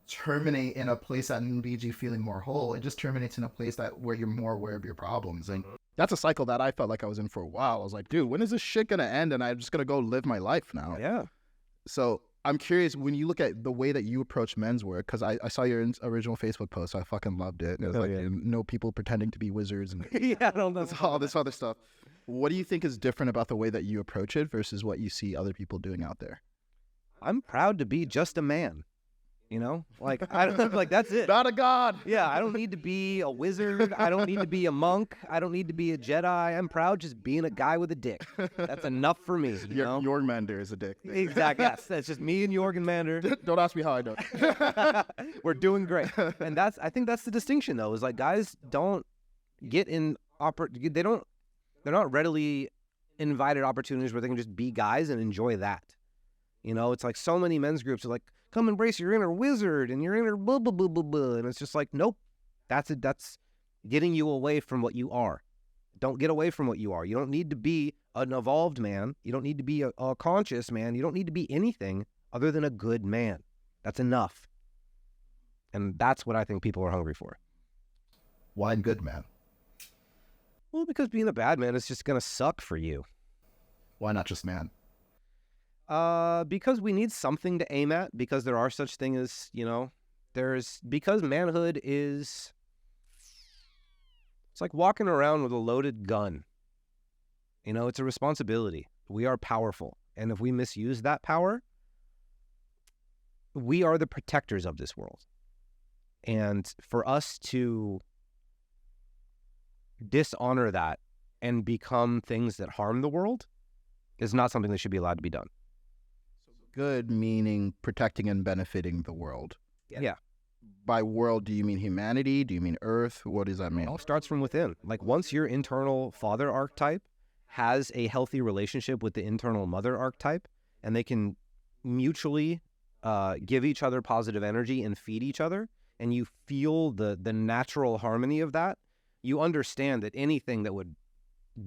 terminate in a place that leaves you feeling more whole. It just terminates in a place where you're more aware of your problems, and that's a cycle that I felt like I was in for a while. I was like, dude, when is this shit gonna end? And I'm just gonna go live my life now. Yeah. So I'm curious, when you look at the way that you approach men's work, because I saw your original Facebook post, so I fucking loved it. It was no people pretending to be wizards and Yeah, I don't know. all this other stuff. What do you think is different about the way that you approach it versus what you see other people doing out there? I'm proud to be just a man. You know, like, I don't like, that's it. Not a god. Yeah, I don't need to be a wizard. I don't need to be a monk. I don't need to be a Jedi. I'm proud just being a guy with a dick. That's enough for me. You know? Jorgmander is a dick. Exactly. Yes, that's just me and Jorgenmander. Don't ask me how I know. We're doing great. And I think that's the distinction, though, is like, guys don't get in they're not readily invited opportunities where they can just be guys and enjoy that. You know, it's like so many men's groups are like, come embrace your inner wizard and your inner blah, blah, blah, blah, blah. And it's just like, nope, that's getting you away from what you are. Don't get away from what you are. You don't need to be an evolved man. You don't need to be a conscious man. You don't need to be anything other than a good man. That's enough. And that's what I think people are hungry for. Why good man? Well, because being a bad man is just going to suck for you. Why not just man? Because we need something to aim at, because there are such things as, you know, because manhood it's like walking around with a loaded gun. You know, it's a responsibility. We are powerful. And if we misuse that power, we are the protectors of this world. And for us to dishonor that and become things that harm the world is not something that should be allowed to be done. Good meaning protecting and benefiting the world. Yeah. By world, do you mean humanity? Do you mean Earth? What does that mean? It all starts from within. Like, once your internal father archetype has a healthy relationship with the internal mother archetype, and they can mutually give each other positive energy and feed each other, and you feel the natural harmony of that, you understand that anything that would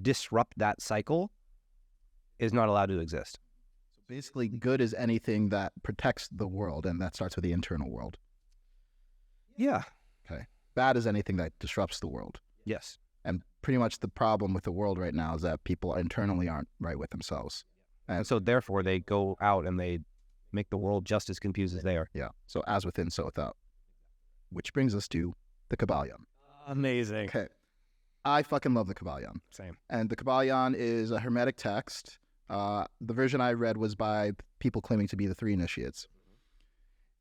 disrupt that cycle is not allowed to exist. Basically, good is anything that protects the world, and that starts with the internal world. Yeah. Okay. Bad is anything that disrupts the world. Yes. And pretty much the problem with the world right now is that people internally aren't right with themselves. And so therefore they go out and they make the world just as confused as they are. Yeah. So as within, so without. Which brings us to the Kybalion. Amazing. Okay. I fucking love the Kybalion. Same. And the Kybalion is a Hermetic text. The version I read was by people claiming to be the three initiates.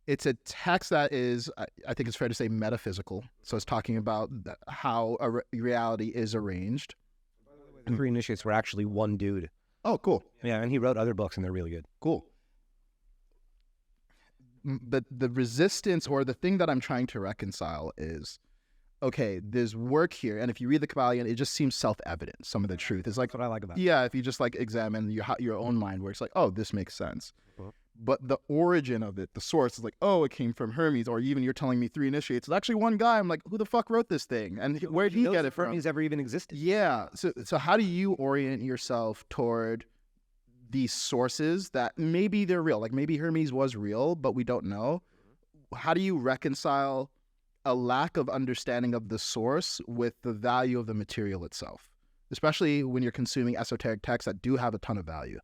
It's a text that is, I think it's fair to say, metaphysical. So it's talking about how reality is arranged. The three initiates were actually one dude. Oh, cool. Yeah, and he wrote other books, and they're really good. Cool. But the resistance, or the thing that I'm trying to reconcile is, okay, there's work here, and if you read the Kybalion, it just seems self-evident. Some of the truth is like, That's what I like about it. yeah, if you just like examine your own mind, where it's like, oh, this makes sense. But the origin of it, the source, is like, oh, it came from Hermes, or even you're telling me three initiates. It's actually one guy. I'm like, who the fuck wrote this thing, and where'd he get it from? Hermes ever even existed? Yeah. So how do you orient yourself toward these sources that maybe they're real? Like maybe Hermes was real, but we don't know. How do you reconcile a lack of understanding of the source with the value of the material itself, especially when you're consuming esoteric texts that do have a ton of value?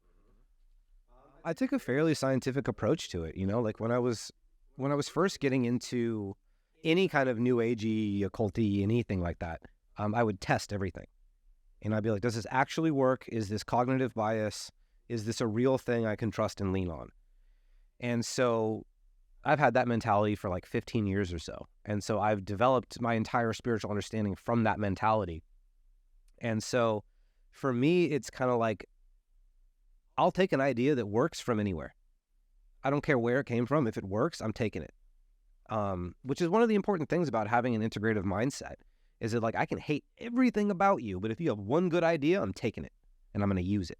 I took a fairly scientific approach to it, you know, like when I was first getting into any kind of new agey, occulty, anything like that, I would test everything. And I'd be like, does this actually work? Is this cognitive bias? Is this a real thing I can trust and lean on? And so I've had that mentality for like 15 years or so. And so I've developed my entire spiritual understanding from that mentality. And so for me, it's kind of like, I'll take an idea that works from anywhere. I don't care where it came from. If it works, I'm taking it. Which is one of the important things about having an integrative mindset, is that like I can hate everything about you, but if you have one good idea, I'm taking it and I'm going to use it.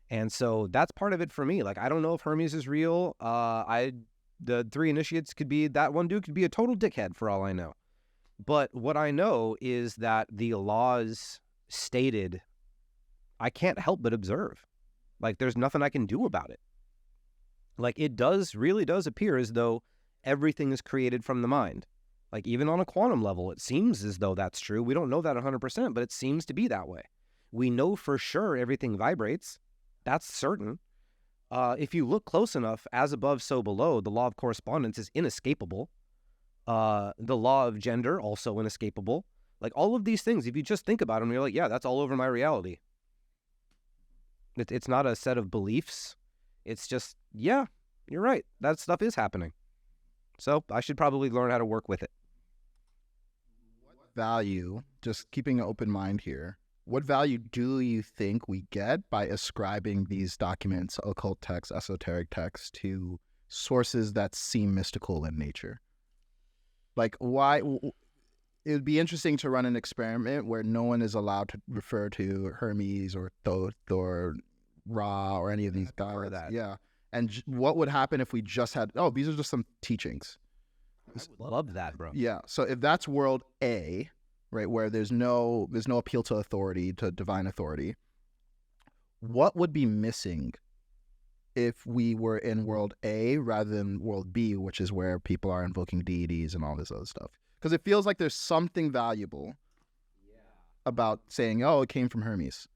And so that's part of it for me. Like, I don't know if Hermes is real. The three initiates could be, that one dude could be a total dickhead for all I know. But what I know is that the laws stated, I can't help but observe. Like, there's nothing I can do about it. Like, it really does appear as though everything is created from the mind. Like, even on a quantum level, it seems as though that's true. We don't know that 100%, but it seems to be that way. We know for sure everything vibrates. That's certain. If you look close enough, as above, so below, the law of correspondence is inescapable. The law of gender, also inescapable. Like, all of these things, if you just think about them, you're like, yeah, that's all over my reality. It's not a set of beliefs. It's just, yeah, you're right. That stuff is happening. So I should probably learn how to work with it. Value, just keeping an open mind here, what value do you think we get by ascribing these documents, occult texts, esoteric texts, to sources that seem mystical in nature? Like, why? It would be interesting to run an experiment where no one is allowed to refer to Hermes or Thoth or Ra or any of these gods. Yeah. And what would happen if we just had, oh, these are just some teachings. I would love that, bro. Yeah. So if that's world A, right, where there's no appeal to authority, to divine authority, what would be missing if we were in world A rather than world B, which is where people are invoking deities and all this other stuff? Because it feels like there's something valuable about saying, oh, it came from Hermes.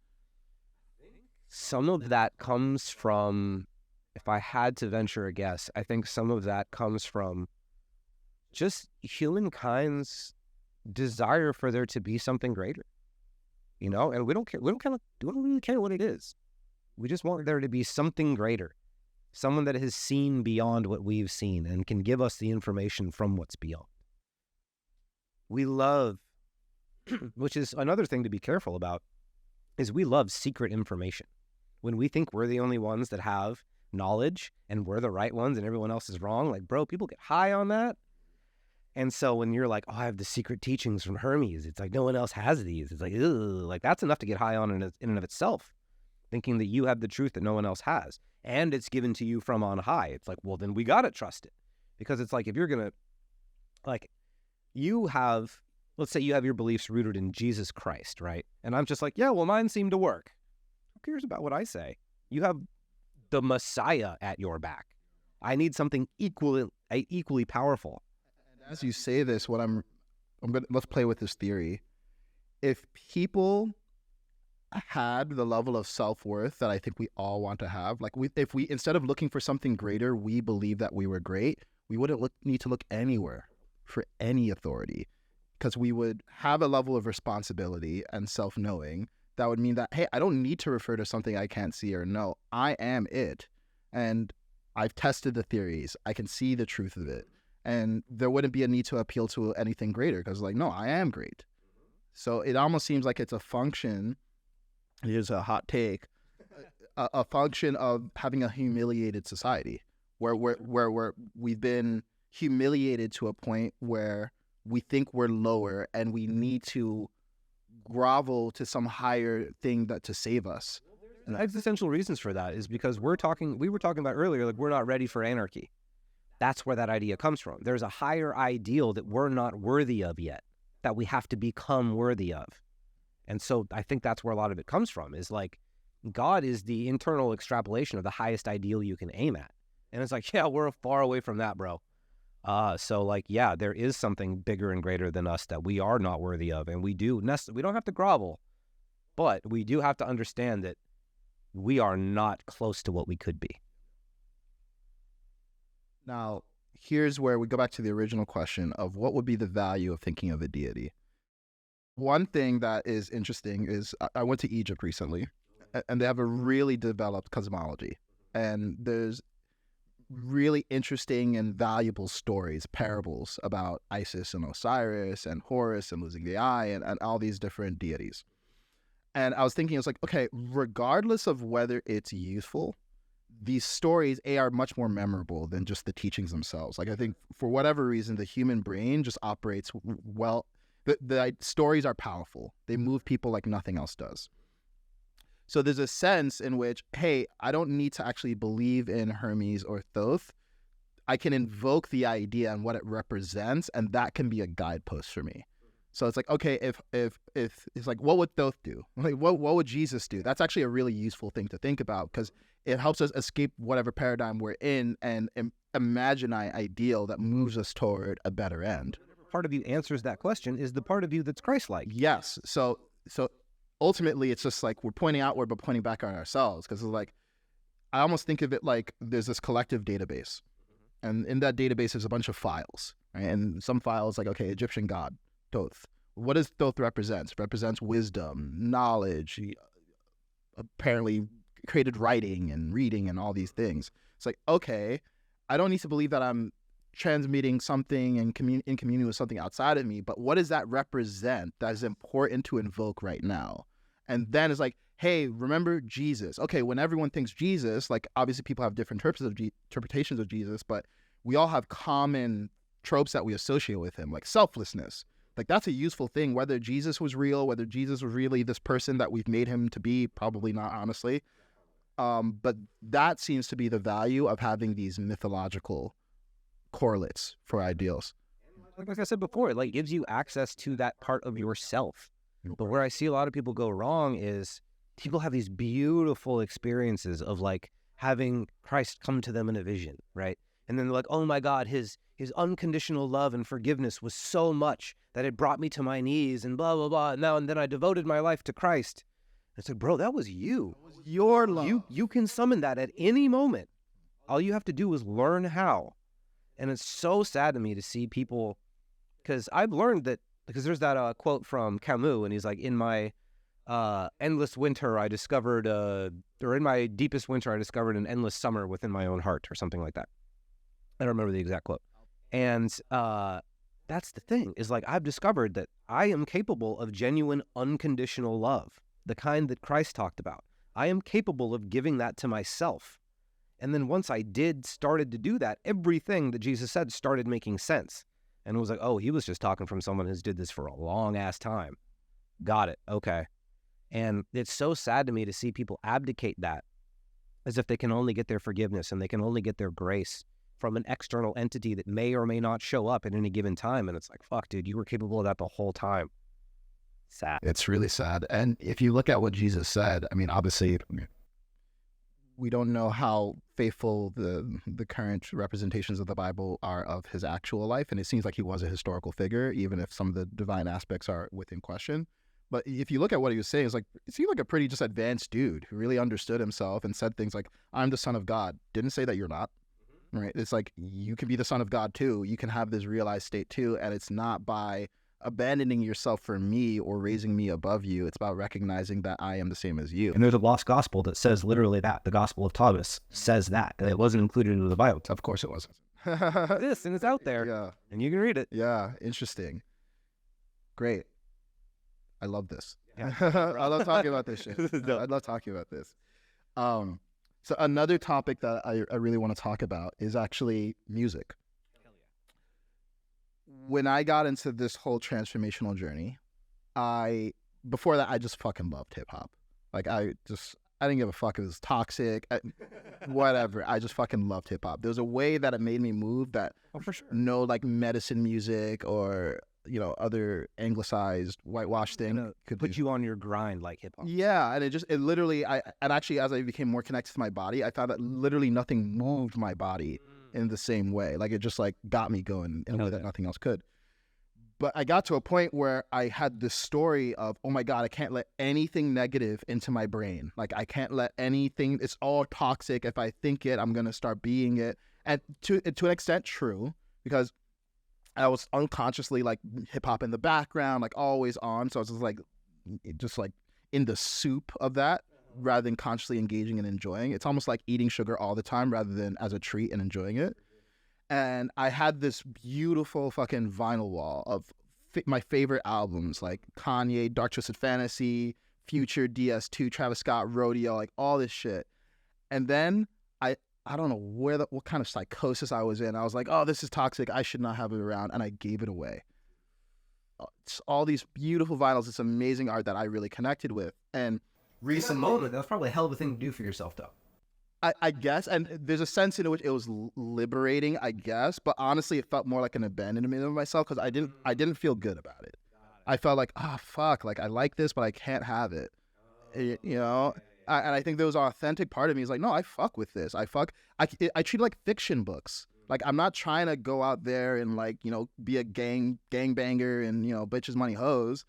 Some of that comes from, if I had to venture a guess, I think some of that comes from just humankind's desire for there to be something greater, you know? And we don't care. We don't really care what it is. We just want there to be something greater, someone that has seen beyond what we've seen and can give us the information from what's beyond. We love, which is another thing to be careful about, is we love secret information. When we think we're the only ones that have knowledge and we're the right ones and everyone else is wrong, like, bro, people get high on that. And so when you're like, oh, I have the secret teachings from Hermes, it's like no one else has these. It's like, ugh, like that's enough to get high on in and of itself, thinking that you have the truth that no one else has. And it's given to you from on high. It's like, well, then we got to trust it. Because it's like, if you're going to, like, you have, let's say you have your beliefs rooted in Jesus Christ, right? And I'm just like, yeah, well, mine seem to work. Who cares about what I say? You have the Messiah at your back. I need something equally powerful. As you say this, let's play with this theory. If people had the level of self-worth that I think we all want to have, like if we instead of looking for something greater, we believe that we were great, we wouldn't need to look anywhere for any authority. because we would have a level of responsibility and self-knowing that would mean that, hey, I don't need to refer to something I can't see or know. I am it. And I've tested the theories. I can see the truth of it. And there wouldn't be a need to appeal to anything greater because, like, no, I am great. So it almost seems like it's a function, here's a hot take, a function of having a humiliated society where we've been humiliated to a point where we think we're lower and we need to grovel to some higher thing that to save us. And existential reasons for that is because we were talking about earlier, like, we're not ready for anarchy. That's where that idea comes from. There's a higher ideal that we're not worthy of yet, that we have to become worthy of. And so I think that's where a lot of it comes from, is like, God is the internal extrapolation of the highest ideal you can aim at. And it's like, yeah, we're far away from that, bro. So like, yeah, there is something bigger and greater than us that we are not worthy of. And we don't have to grovel, but we do have to understand that we are not close to what we could be. Now, here's where we go back to the original question of what would be the value of thinking of a deity. One thing that is interesting is I went to Egypt recently, and they have a really developed cosmology. And there's really interesting and valuable stories, parables about Isis and Osiris and Horus and losing the eye and all these different deities. And I was thinking, it's like, okay, regardless of whether it's useful, these stories, are much more memorable than just the teachings themselves. Like, I think for whatever reason, the human brain just operates well. The stories are powerful. They move people like nothing else does. So there's a sense in which, hey, I don't need to actually believe in Hermes or Thoth. I can invoke the idea and what it represents, and that can be a guidepost for me. So it's like, okay, if it's like, what would Thoth do? Like, what would Jesus do? That's actually a really useful thing to think about, because it helps us escape whatever paradigm we're in and imagine an ideal that moves us toward a better end. Part of you answers that question is the part of you that's Christ-like. Yes. So ultimately, it's just like we're pointing outward, but pointing back on ourselves. Because it's like, I almost think of it like there's this collective database. And in that database, there's a bunch of files. Right? And some files like, okay, Egyptian god, Thoth. What does Thoth represent? It represents wisdom, knowledge. He apparently created writing and reading and all these things. It's like, okay, I don't need to believe that I'm transmitting something and in communion with something outside of me, but what does that represent that is important to invoke right now? And then it's like, hey, remember Jesus. Okay, when everyone thinks Jesus, like, obviously people have different interpretations of Jesus, but we all have common tropes that we associate with him, like selflessness. Like, that's a useful thing, whether Jesus was real, whether Jesus was really this person that we've made him to be, probably not, honestly. But that seems to be the value of having these mythological correlates for ideals. Like I said before, it like gives you access to that part of yourself. But where I see a lot of people go wrong is people have these beautiful experiences of like having Christ come to them in a vision, right? And then they're like, oh my God, his unconditional love and forgiveness was so much that it brought me to my knees and blah, blah, blah. And then I devoted my life to Christ. And it's like, bro, that was you. It was your love. You can summon that at any moment. All you have to do is learn how. And it's so sad to me to see people, because I've learned that, because there's that quote from Camus, and he's like, in my endless winter, I discovered, or in my deepest winter, I discovered an endless summer within my own heart, or something like that. I don't remember the exact quote. And that's the thing, is like, I've discovered that I am capable of genuine unconditional love, the kind that Christ talked about. I am capable of giving that to myself. And then once I started to do that, everything that Jesus said started making sense. And it was like, oh, he was just talking from someone who's did this for a long ass time. Got it. Okay. And it's so sad to me to see people abdicate that as if they can only get their forgiveness and they can only get their grace from an external entity that may or may not show up at any given time. And it's like, fuck, dude, you were capable of that the whole time. Sad. It's really sad. And if you look at what Jesus said, I mean, obviously, we don't know how faithful the current representations of the Bible are of his actual life. And it seems like he was a historical figure, even if some of the divine aspects are within question. But if you look at what he was saying, it's like, it seemed like a pretty just advanced dude who really understood himself and said things like, I'm the son of God. Didn't say that you're not, right? It's like, you can be the son of God too. You can have this realized state too. And it's not by abandoning yourself for me or raising me above you. It's about recognizing that I am the same as you. And there's a lost gospel that says literally that. The Gospel of Thomas says that. And it wasn't included in the Bible. Of course it wasn't. This, and it's out there. Yeah. And you can read it. Yeah. Interesting. Great. I love this. Yeah. I love talking about this shit. I love talking about this. So another topic that I really want to talk about is actually music. When I got into this whole transformational journey, before that I just fucking loved hip hop. Like I didn't give a fuck if it was toxic, whatever. I just fucking loved hip hop. There was a way that it made me move that for sure. no like medicine music or other anglicized whitewash thing could put you on your grind like hip hop. Yeah, and it literally and actually as I became more connected to my body, I found that literally nothing moved my body in the same way. Like it just like got me going in a way that nothing else could. But I got to a point where I had this story of, oh my God, I can't let anything negative into my brain. Like I can't let anything, it's all toxic. If I think it, I'm going to start being it. And to an extent, true, because I was unconsciously like hip hop in the background, like always on. So I was just like in the soup of that rather than consciously engaging and enjoying. It's almost like eating sugar all the time rather than as a treat and enjoying it. And I had this beautiful fucking vinyl wall of my favorite albums like Kanye, Dark Twisted Fantasy, Future, DS2, Travis Scott, Rodeo, like all this shit. And then I don't know what kind of psychosis I was in. I was like, oh, this is toxic. I should not have it around. And I gave it away. It's all these beautiful vinyls. It's amazing art that I really connected with. And recent moment, that's probably a hell of a thing to do for yourself, though. I guess, and there's a sense in which it was liberating, I guess, but honestly, it felt more like an abandonment of myself because I didn't feel good about it. I felt like, fuck, like I like this, but I can't have it, and I think there was an authentic part of me is like, no, I fuck with this. I treat it like fiction books. Like I'm not trying to go out there and like be a gangbanger and bitches, money, hoes.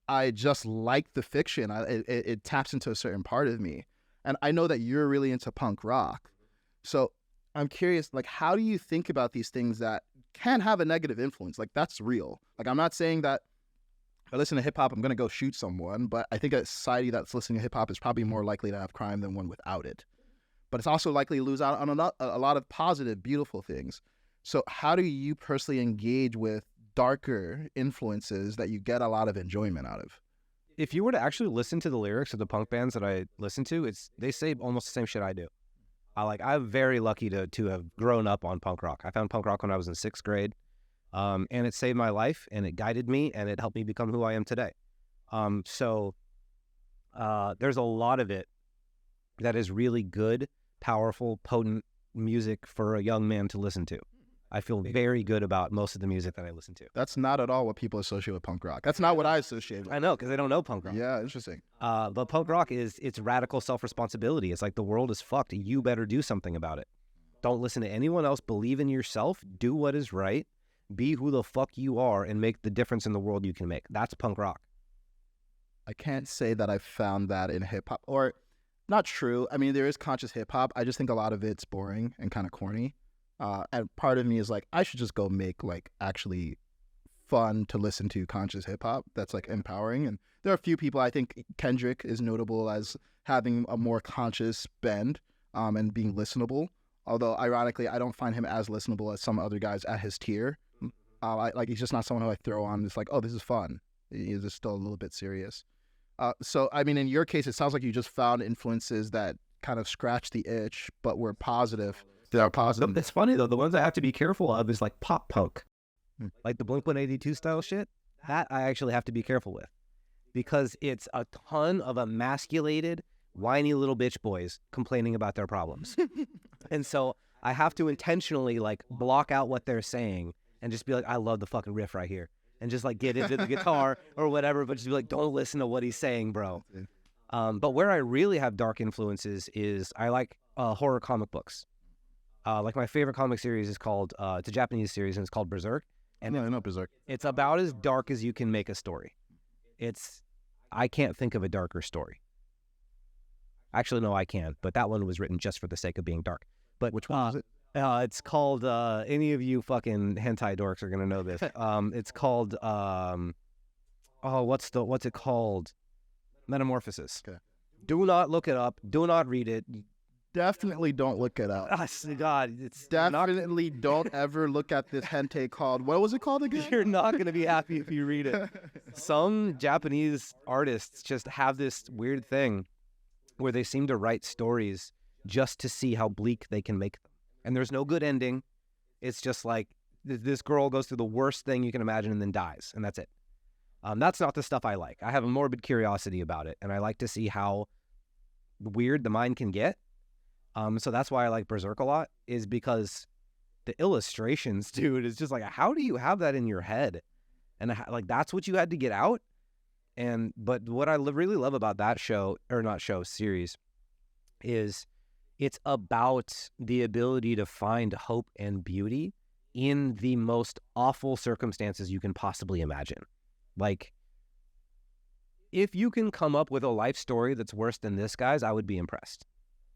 I just like the fiction. It taps into a certain part of me. And I know that you're really into punk rock. So I'm curious, like, how do you think about these things that can have a negative influence? Like, that's real. Like, I'm not saying that if I listen to hip hop, I'm going to go shoot someone. But I think a society that's listening to hip hop is probably more likely to have crime than one without it. But it's also likely to lose out on a lot of positive, beautiful things. So how do you personally engage with darker influences that you get a lot of enjoyment out of? If you were to actually listen to the lyrics of the punk bands that I listen to, they say almost the same shit I do. I'm very lucky to have grown up on punk rock. I found punk rock when I was in 6th grade, and it saved my life, and it guided me, and it helped me become who I am today. So there's a lot of it that is really good, powerful, potent music for a young man to listen to. I feel very good about most of the music that I listen to. That's not at all what people associate with punk rock. That's not what I associate with. I know, because they don't know punk rock. Yeah, interesting. But punk rock it's radical self-responsibility. It's like the world is fucked. You better do something about it. Don't listen to anyone else. Believe in yourself. Do what is right. Be who the fuck you are and make the difference in the world you can make. That's punk rock. I can't say that I found that in hip-hop. Or, not true. I mean, there is conscious hip-hop. I just think a lot of it's boring and kind of corny. And part of me is like, I should just go make like actually fun to listen to conscious hip hop that's like empowering. And there are a few people. I think Kendrick is notable as having a more conscious bend and being listenable. Although ironically, I don't find him as listenable as some other guys at his tier. He's just not someone who I throw on. It's like, oh, this is fun. He's just still a little bit serious. So I mean, in your case, it sounds like you just found influences that kind of scratched the itch, but were positive. They're positive. It's funny though. The ones I have to be careful of is like pop punk, like the Blink-182 style shit. That I actually have to be careful with because it's a ton of emasculated, whiny little bitch boys complaining about their problems. And so I have to intentionally like block out what they're saying and just be like, I love the fucking riff right here. And just like get into the guitar or whatever, but just be like, don't listen to what he's saying, bro. But where I really have dark influences is I like horror comic books. Like my favorite comic series is called, it's a Japanese series and it's called Berserk. And I know Berserk. It's about as dark as you can make a story. I can't think of a darker story. Actually, no, I can, but that one was written just for the sake of being dark. But which one is it? It's called, any of you fucking hentai dorks are going to know this. It's called what's it called? Metamorphosis. Okay. Do not look it up. Do not read it. Definitely don't look it up. God, it's Definitely don't ever look at this hentai called, what was it called again? You're not going to be happy if you read it. Some Japanese artists just have this weird thing where they seem to write stories just to see how bleak they can make them. And there's no good ending. It's just like this girl goes through the worst thing you can imagine and then dies, and that's it. That's not the stuff I like. I have a morbid curiosity about it, and I like to see how weird the mind can get. So that's why I like Berserk a lot, is because the illustrations, dude, is just like, how do you have that in your head? And like, that's what you had to get out. But what I really love about that series, is it's about the ability to find hope and beauty in the most awful circumstances you can possibly imagine. Like, if you can come up with a life story that's worse than this guy's, I would be impressed.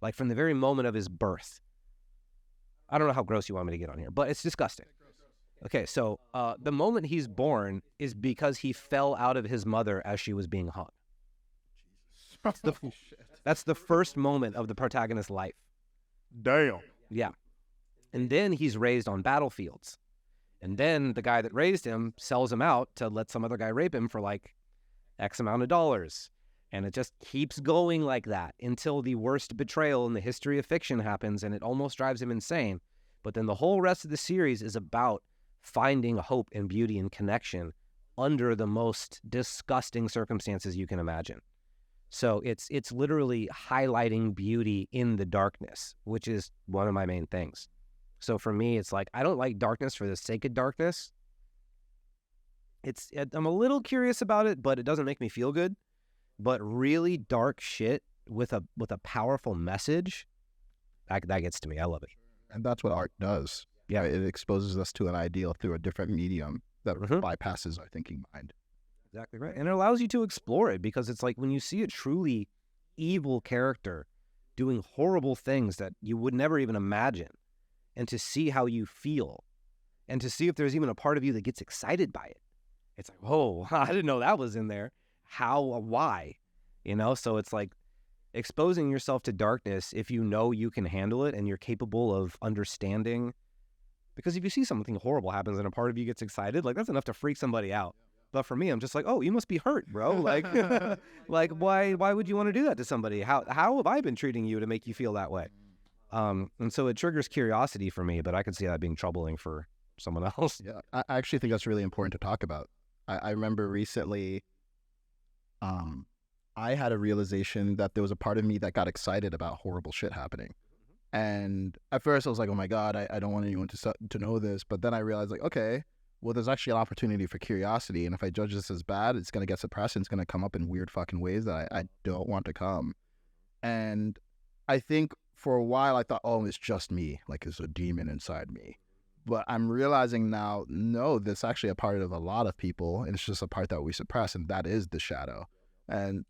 Like, from the very moment of his birth. I don't know how gross you want me to get on here, but it's disgusting. Okay, so the moment he's born is because he fell out of his mother as she was being hung. That's the first moment of the protagonist's life. Damn. Yeah. And then he's raised on battlefields. And then the guy that raised him sells him out to let some other guy rape him for like X amount of dollars. And it just keeps going like that until the worst betrayal in the history of fiction happens, and it almost drives him insane. But then the whole rest of the series is about finding hope and beauty and connection under the most disgusting circumstances you can imagine. So it's literally highlighting beauty in the darkness, which is one of my main things. So for me, it's like, I don't like darkness for the sake of darkness. I'm a little curious about it, but it doesn't make me feel good. But really dark shit with a powerful message, that gets to me. I love it. And that's what art does. Yeah. It exposes us to an ideal through a different medium that bypasses our thinking mind. Exactly right. And it allows you to explore it, because it's like when you see a truly evil character doing horrible things that you would never even imagine, and to see how you feel, and to see if there's even a part of you that gets excited by it. It's like, whoa, I didn't know that was in there. How, why? So it's like exposing yourself to darkness if you know you can handle it and you're capable of understanding. Because if you see something horrible happens and a part of you gets excited, like, that's enough to freak somebody out. But for me, I'm just like, oh, you must be hurt, bro. Like, like why would you want to do that to somebody? How have I been treating you to make you feel that way? And so it triggers curiosity for me, but I could see that being troubling for someone else. Yeah, I actually think that's really important to talk about. I remember recently, I had a realization that there was a part of me that got excited about horrible shit happening. And at first I was like, oh my God, I don't want anyone to know this. But then I realized, like, okay, well, there's actually an opportunity for curiosity. And if I judge this as bad, it's going to get suppressed, and it's going to come up in weird fucking ways that I don't want to come. And I think for a while I thought, oh, it's just me. Like, it's a demon inside me. But I'm realizing now, no, that's actually a part of a lot of people. And it's just a part that we suppress. And that is the shadow. And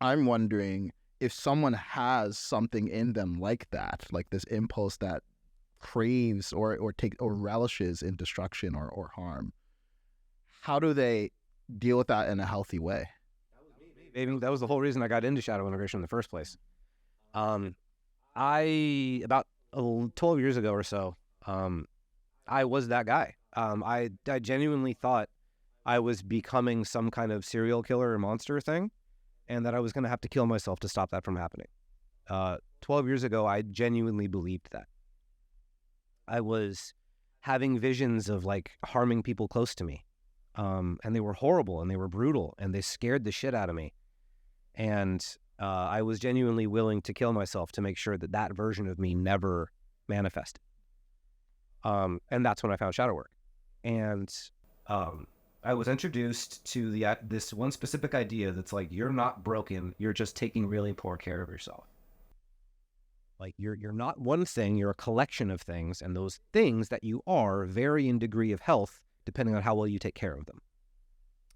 I'm wondering if someone has something in them like that, like this impulse that craves or relishes in destruction or harm. How do they deal with that in a healthy way? Maybe that was the whole reason I got into shadow integration in the first place. I about 12 years ago or so, I was that guy. I genuinely thought I was becoming some kind of serial killer or monster thing, and that I was going to have to kill myself to stop that from happening. 12 years ago, I genuinely believed that. I was having visions of like harming people close to me. And they were horrible and they were brutal and they scared the shit out of me. And I was genuinely willing to kill myself to make sure that that version of me never manifested. And that's when I found shadow work. And I was introduced to this one specific idea that's like, you're not broken, you're just taking really poor care of yourself. Like, you're not one thing, you're a collection of things, and those things that you are vary in degree of health depending on how well you take care of them.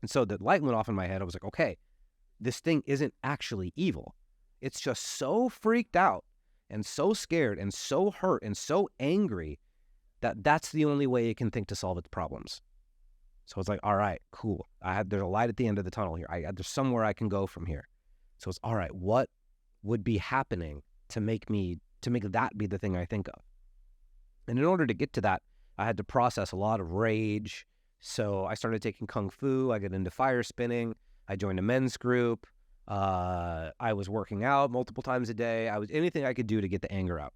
And so the light went off in my head. I was like, okay, this thing isn't actually evil. It's just so freaked out and so scared and so hurt and so angry that that's the only way it can think to solve its problems. So it's like, all right, cool. There's a light at the end of the tunnel here. There's somewhere I can go from here. So it's all right. What would be happening to make that be the thing I think of? And in order to get to that, I had to process a lot of rage. So I started taking Kung Fu. I got into fire spinning. I joined a men's group. I was working out multiple times a day. I was anything I could do to get the anger out.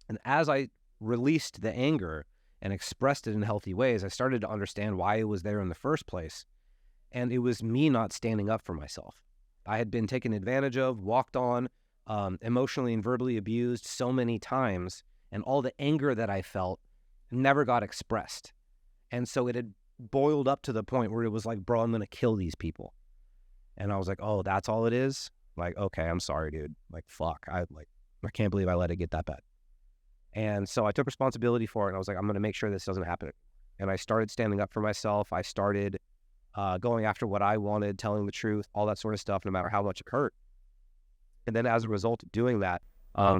And as I released the anger and expressed it in healthy ways, I started to understand why it was there in the first place. And it was me not standing up for myself. I had been taken advantage of, walked on, emotionally and verbally abused so many times, and all the anger that I felt never got expressed. And so it had boiled up to the point where it was like, bro, I'm going to kill these people. And I was like, oh, that's all it is? Like, okay, I'm sorry, dude. Like, fuck. I can't believe I let it get that bad. And so I took responsibility for it, and I was like, I'm going to make sure this doesn't happen. And I started standing up for myself. I started going after what I wanted, telling the truth, all that sort of stuff, no matter how much it hurt. And then as a result of doing that,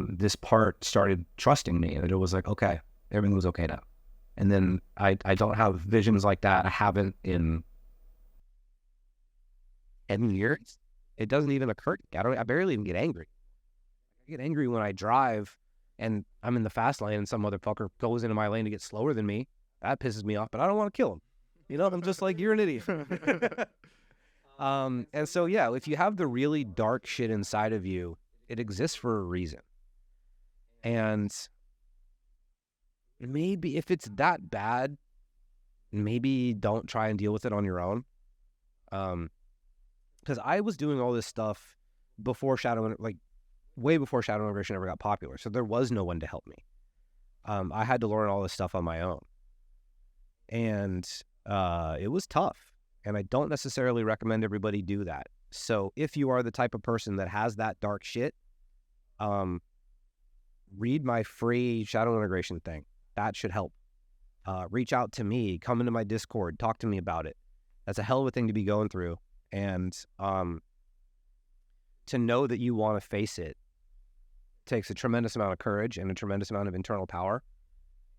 this part started trusting me, and it was like, okay, everything was okay now. And then I don't have visions like that. I haven't in 10 years. It doesn't even occur to me. I barely even get angry. I get angry when I drive and I'm in the fast lane and some motherfucker goes into my lane to get slower than me. That pisses me off, but I don't want to kill him. You know, I'm just like, you're an idiot. And so, yeah, if you have the really dark shit inside of you, it exists for a reason. And maybe if it's that bad, maybe don't try and deal with it on your own. Because I was doing all this stuff before way before Shadow Integration ever got popular. So there was no one to help me. I had to learn all this stuff on my own. And it was tough. And I don't necessarily recommend everybody do that. So if you are the type of person that has that dark shit, read my free Shadow Integration thing. That should help. Reach out to me, come into my Discord, talk to me about it. That's a hell of a thing to be going through. And to know that you want to face it takes a tremendous amount of courage and a tremendous amount of internal power.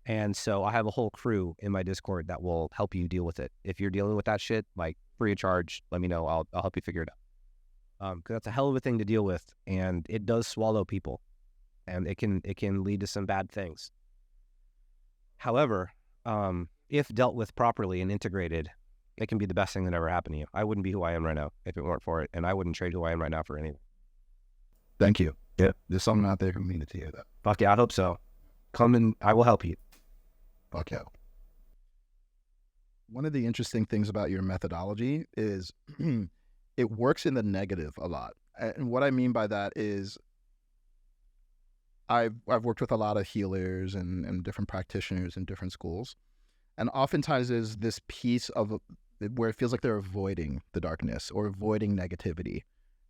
And so I have a whole crew in my Discord that will help you deal with it. If you're dealing with that shit, like free of charge, let me know. I'll help you figure it out. Because that's a hell of a thing to deal with, and it does swallow people, and it can lead to some bad things. However, if dealt with properly and integrated, it can be the best thing that ever happened to you. I wouldn't be who I am right now if it weren't for it, and I wouldn't trade who I am right now for anything. Thank you. Yeah. There's someone out there who needed to hear that. Fuck yeah, I hope so. Come and I will help you. Fuck yeah. One of the interesting things about your methodology is it works in the negative a lot. And what I mean by that is I've worked with a lot of healers and different practitioners in different schools. And oftentimes there's this piece of where it feels like they're avoiding the darkness or avoiding negativity.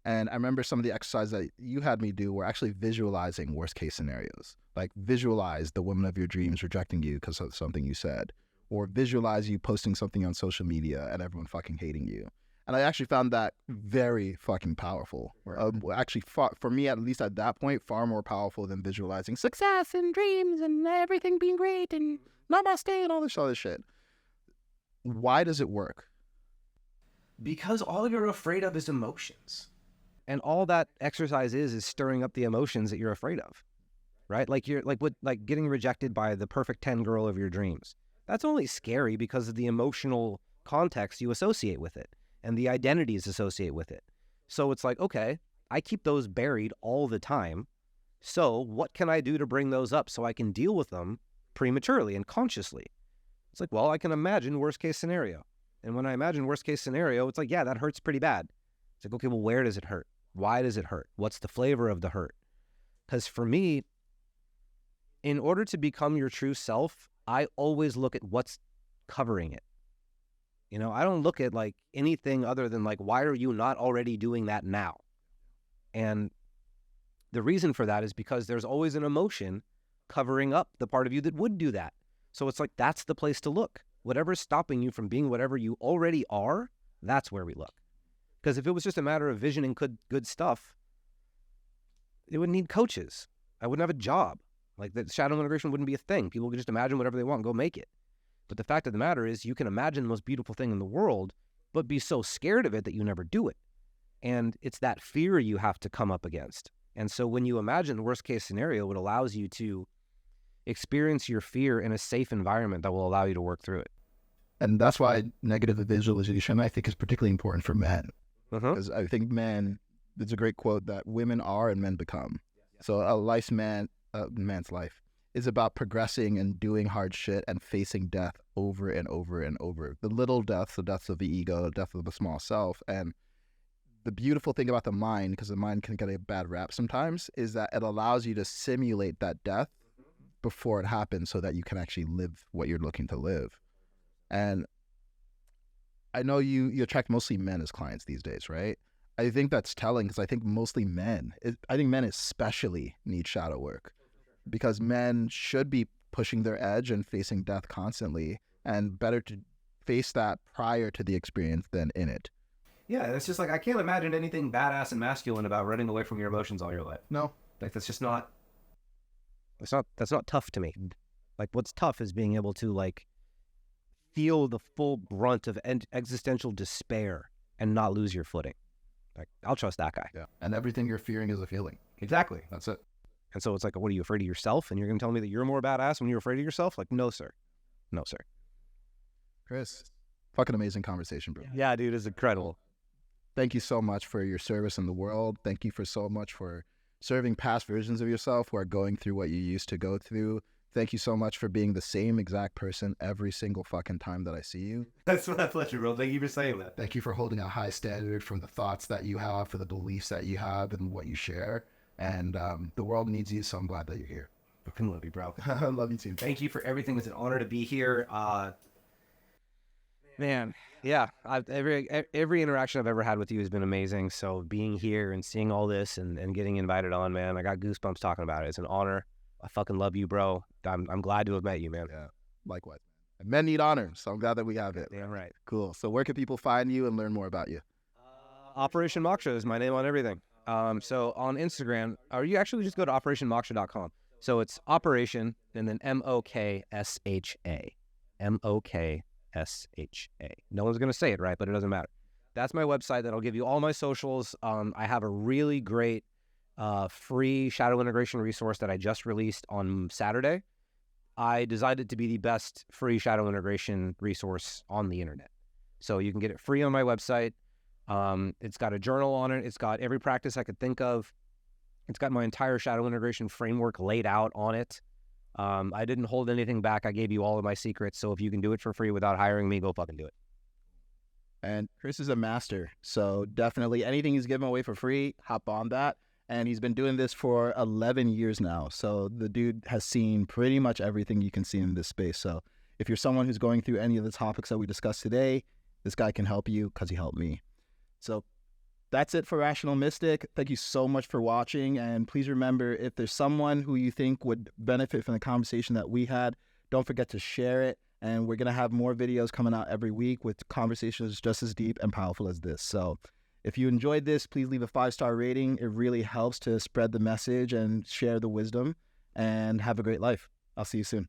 And I remember some of the exercises that you had me do were actually visualizing worst case scenarios. Like visualize the woman of your dreams rejecting you because of something you said, or visualize you posting something on social media and everyone fucking hating you. And I actually found that very fucking powerful. Actually, for me, at least at that point, far more powerful than visualizing success and dreams and everything being great and namaste and all this other shit. Why does it work? Because all you're afraid of is emotions. And all that exercise is stirring up the emotions that you're afraid of, right? Like getting rejected by the perfect 10 girl of your dreams. That's only scary because of the emotional context you associate with it and the identities associated with it. So it's like, okay, I keep those buried all the time. So what can I do to bring those up so I can deal with them prematurely and consciously? It's like, well, I can imagine worst case scenario. And when I imagine worst case scenario, it's like, yeah, that hurts pretty bad. It's like, okay, well, where does it hurt? Why does it hurt? What's the flavor of the hurt? Because for me, in order to become your true self, I always look at what's covering it. You know, I don't look at like anything other than like, why are you not already doing that now? And the reason for that is because there's always an emotion covering up the part of you that would do that. So it's like, that's the place to look. Whatever's stopping you from being whatever you already are, that's where we look. Because if it was just a matter of visioning good stuff, it wouldn't need coaches. I wouldn't have a job. Like the shadow integration wouldn't be a thing. People could just imagine whatever they want and go make it. But the fact of the matter is, you can imagine the most beautiful thing in the world, but be so scared of it that you never do it. And it's that fear you have to come up against. And so when you imagine the worst case scenario, it allows you to experience your fear in a safe environment that will allow you to work through it. And that's why negative visualization, I think, is particularly important for men. Because I think men, there's a great quote that women are and men become. So a man's life is about progressing and doing hard shit and facing death over and over and over. The little deaths, the deaths of the ego, the death of the small self. And the beautiful thing about the mind, because the mind can get a bad rap sometimes, is that it allows you to simulate that death before it happens so that you can actually live what you're looking to live. And I know you attract mostly men as clients these days, right? I think that's telling, because I think mostly men, I think men especially need shadow work, because men should be pushing their edge and facing death constantly, and better to face that prior to the experience than in it. Yeah, it's just like, I can't imagine anything badass and masculine about running away from your emotions all your life. No. Like, that's just not... That's not tough to me. Like, what's tough is being able to, like, feel the full brunt of existential despair and not lose your footing. Like, I'll trust that guy. Yeah. And everything you're fearing is a feeling. Exactly. That's it. And so it's like, what, are you afraid of yourself? And you're going to tell me that you're more badass when you're afraid of yourself? Like, no, sir. No, sir. Chris, fucking amazing conversation, bro. Yeah, dude, it's incredible. Thank you so much for your service in the world. Thank you for so much for serving past versions of yourself who are going through what you used to go through. Thank you so much for being the same exact person every single fucking time that I see you. That's my pleasure, bro. Thank you for saying that. Thank you for holding a high standard for the thoughts that you have, for the beliefs that you have, and what you share. And the world needs you, so I'm glad that you're here. I love you, bro. I love you too. Thank you for everything. It's an honor to be here. Man, yeah. Every interaction I've ever had with you has been amazing. So being here and seeing all this and getting invited on, man, I got goosebumps talking about it. It's an honor. I fucking love you, bro. I'm glad to have met you, man. Yeah, likewise. And men need honor, so I'm glad that we have it. Damn right. Cool. So where can people find you and learn more about you? Operation Moksha is my name on everything. So on Instagram, or you actually just go to operationmoksha.com. So it's Operation and then MOKSHA. MOKSHA. No one's going to say it right, but it doesn't matter. That's my website. That'll give you all my socials. I have a really great free shadow integration resource that I just released on Saturday. I designed it to be the best free shadow integration resource on the internet. So you can get it free on my website. It's got a journal on it. It's got every practice I could think of. It's got my entire shadow integration framework laid out on it. I didn't hold anything back. I gave you all of my secrets. So if you can do it for free without hiring me, go fucking do it. And Chris is a master. So definitely anything he's giving away for free, hop on that. And he's been doing this for 11 years now. So the dude has seen pretty much everything you can see in this space. So if you're someone who's going through any of the topics that we discussed today, this guy can help you because he helped me. So that's it for Rational Mystic. Thank you so much for watching. And please remember, if there's someone who you think would benefit from the conversation that we had, don't forget to share it. And we're going to have more videos coming out every week with conversations just as deep and powerful as this. So if you enjoyed this, please leave a 5-star rating. It really helps to spread the message and share the wisdom. And have a great life. I'll see you soon.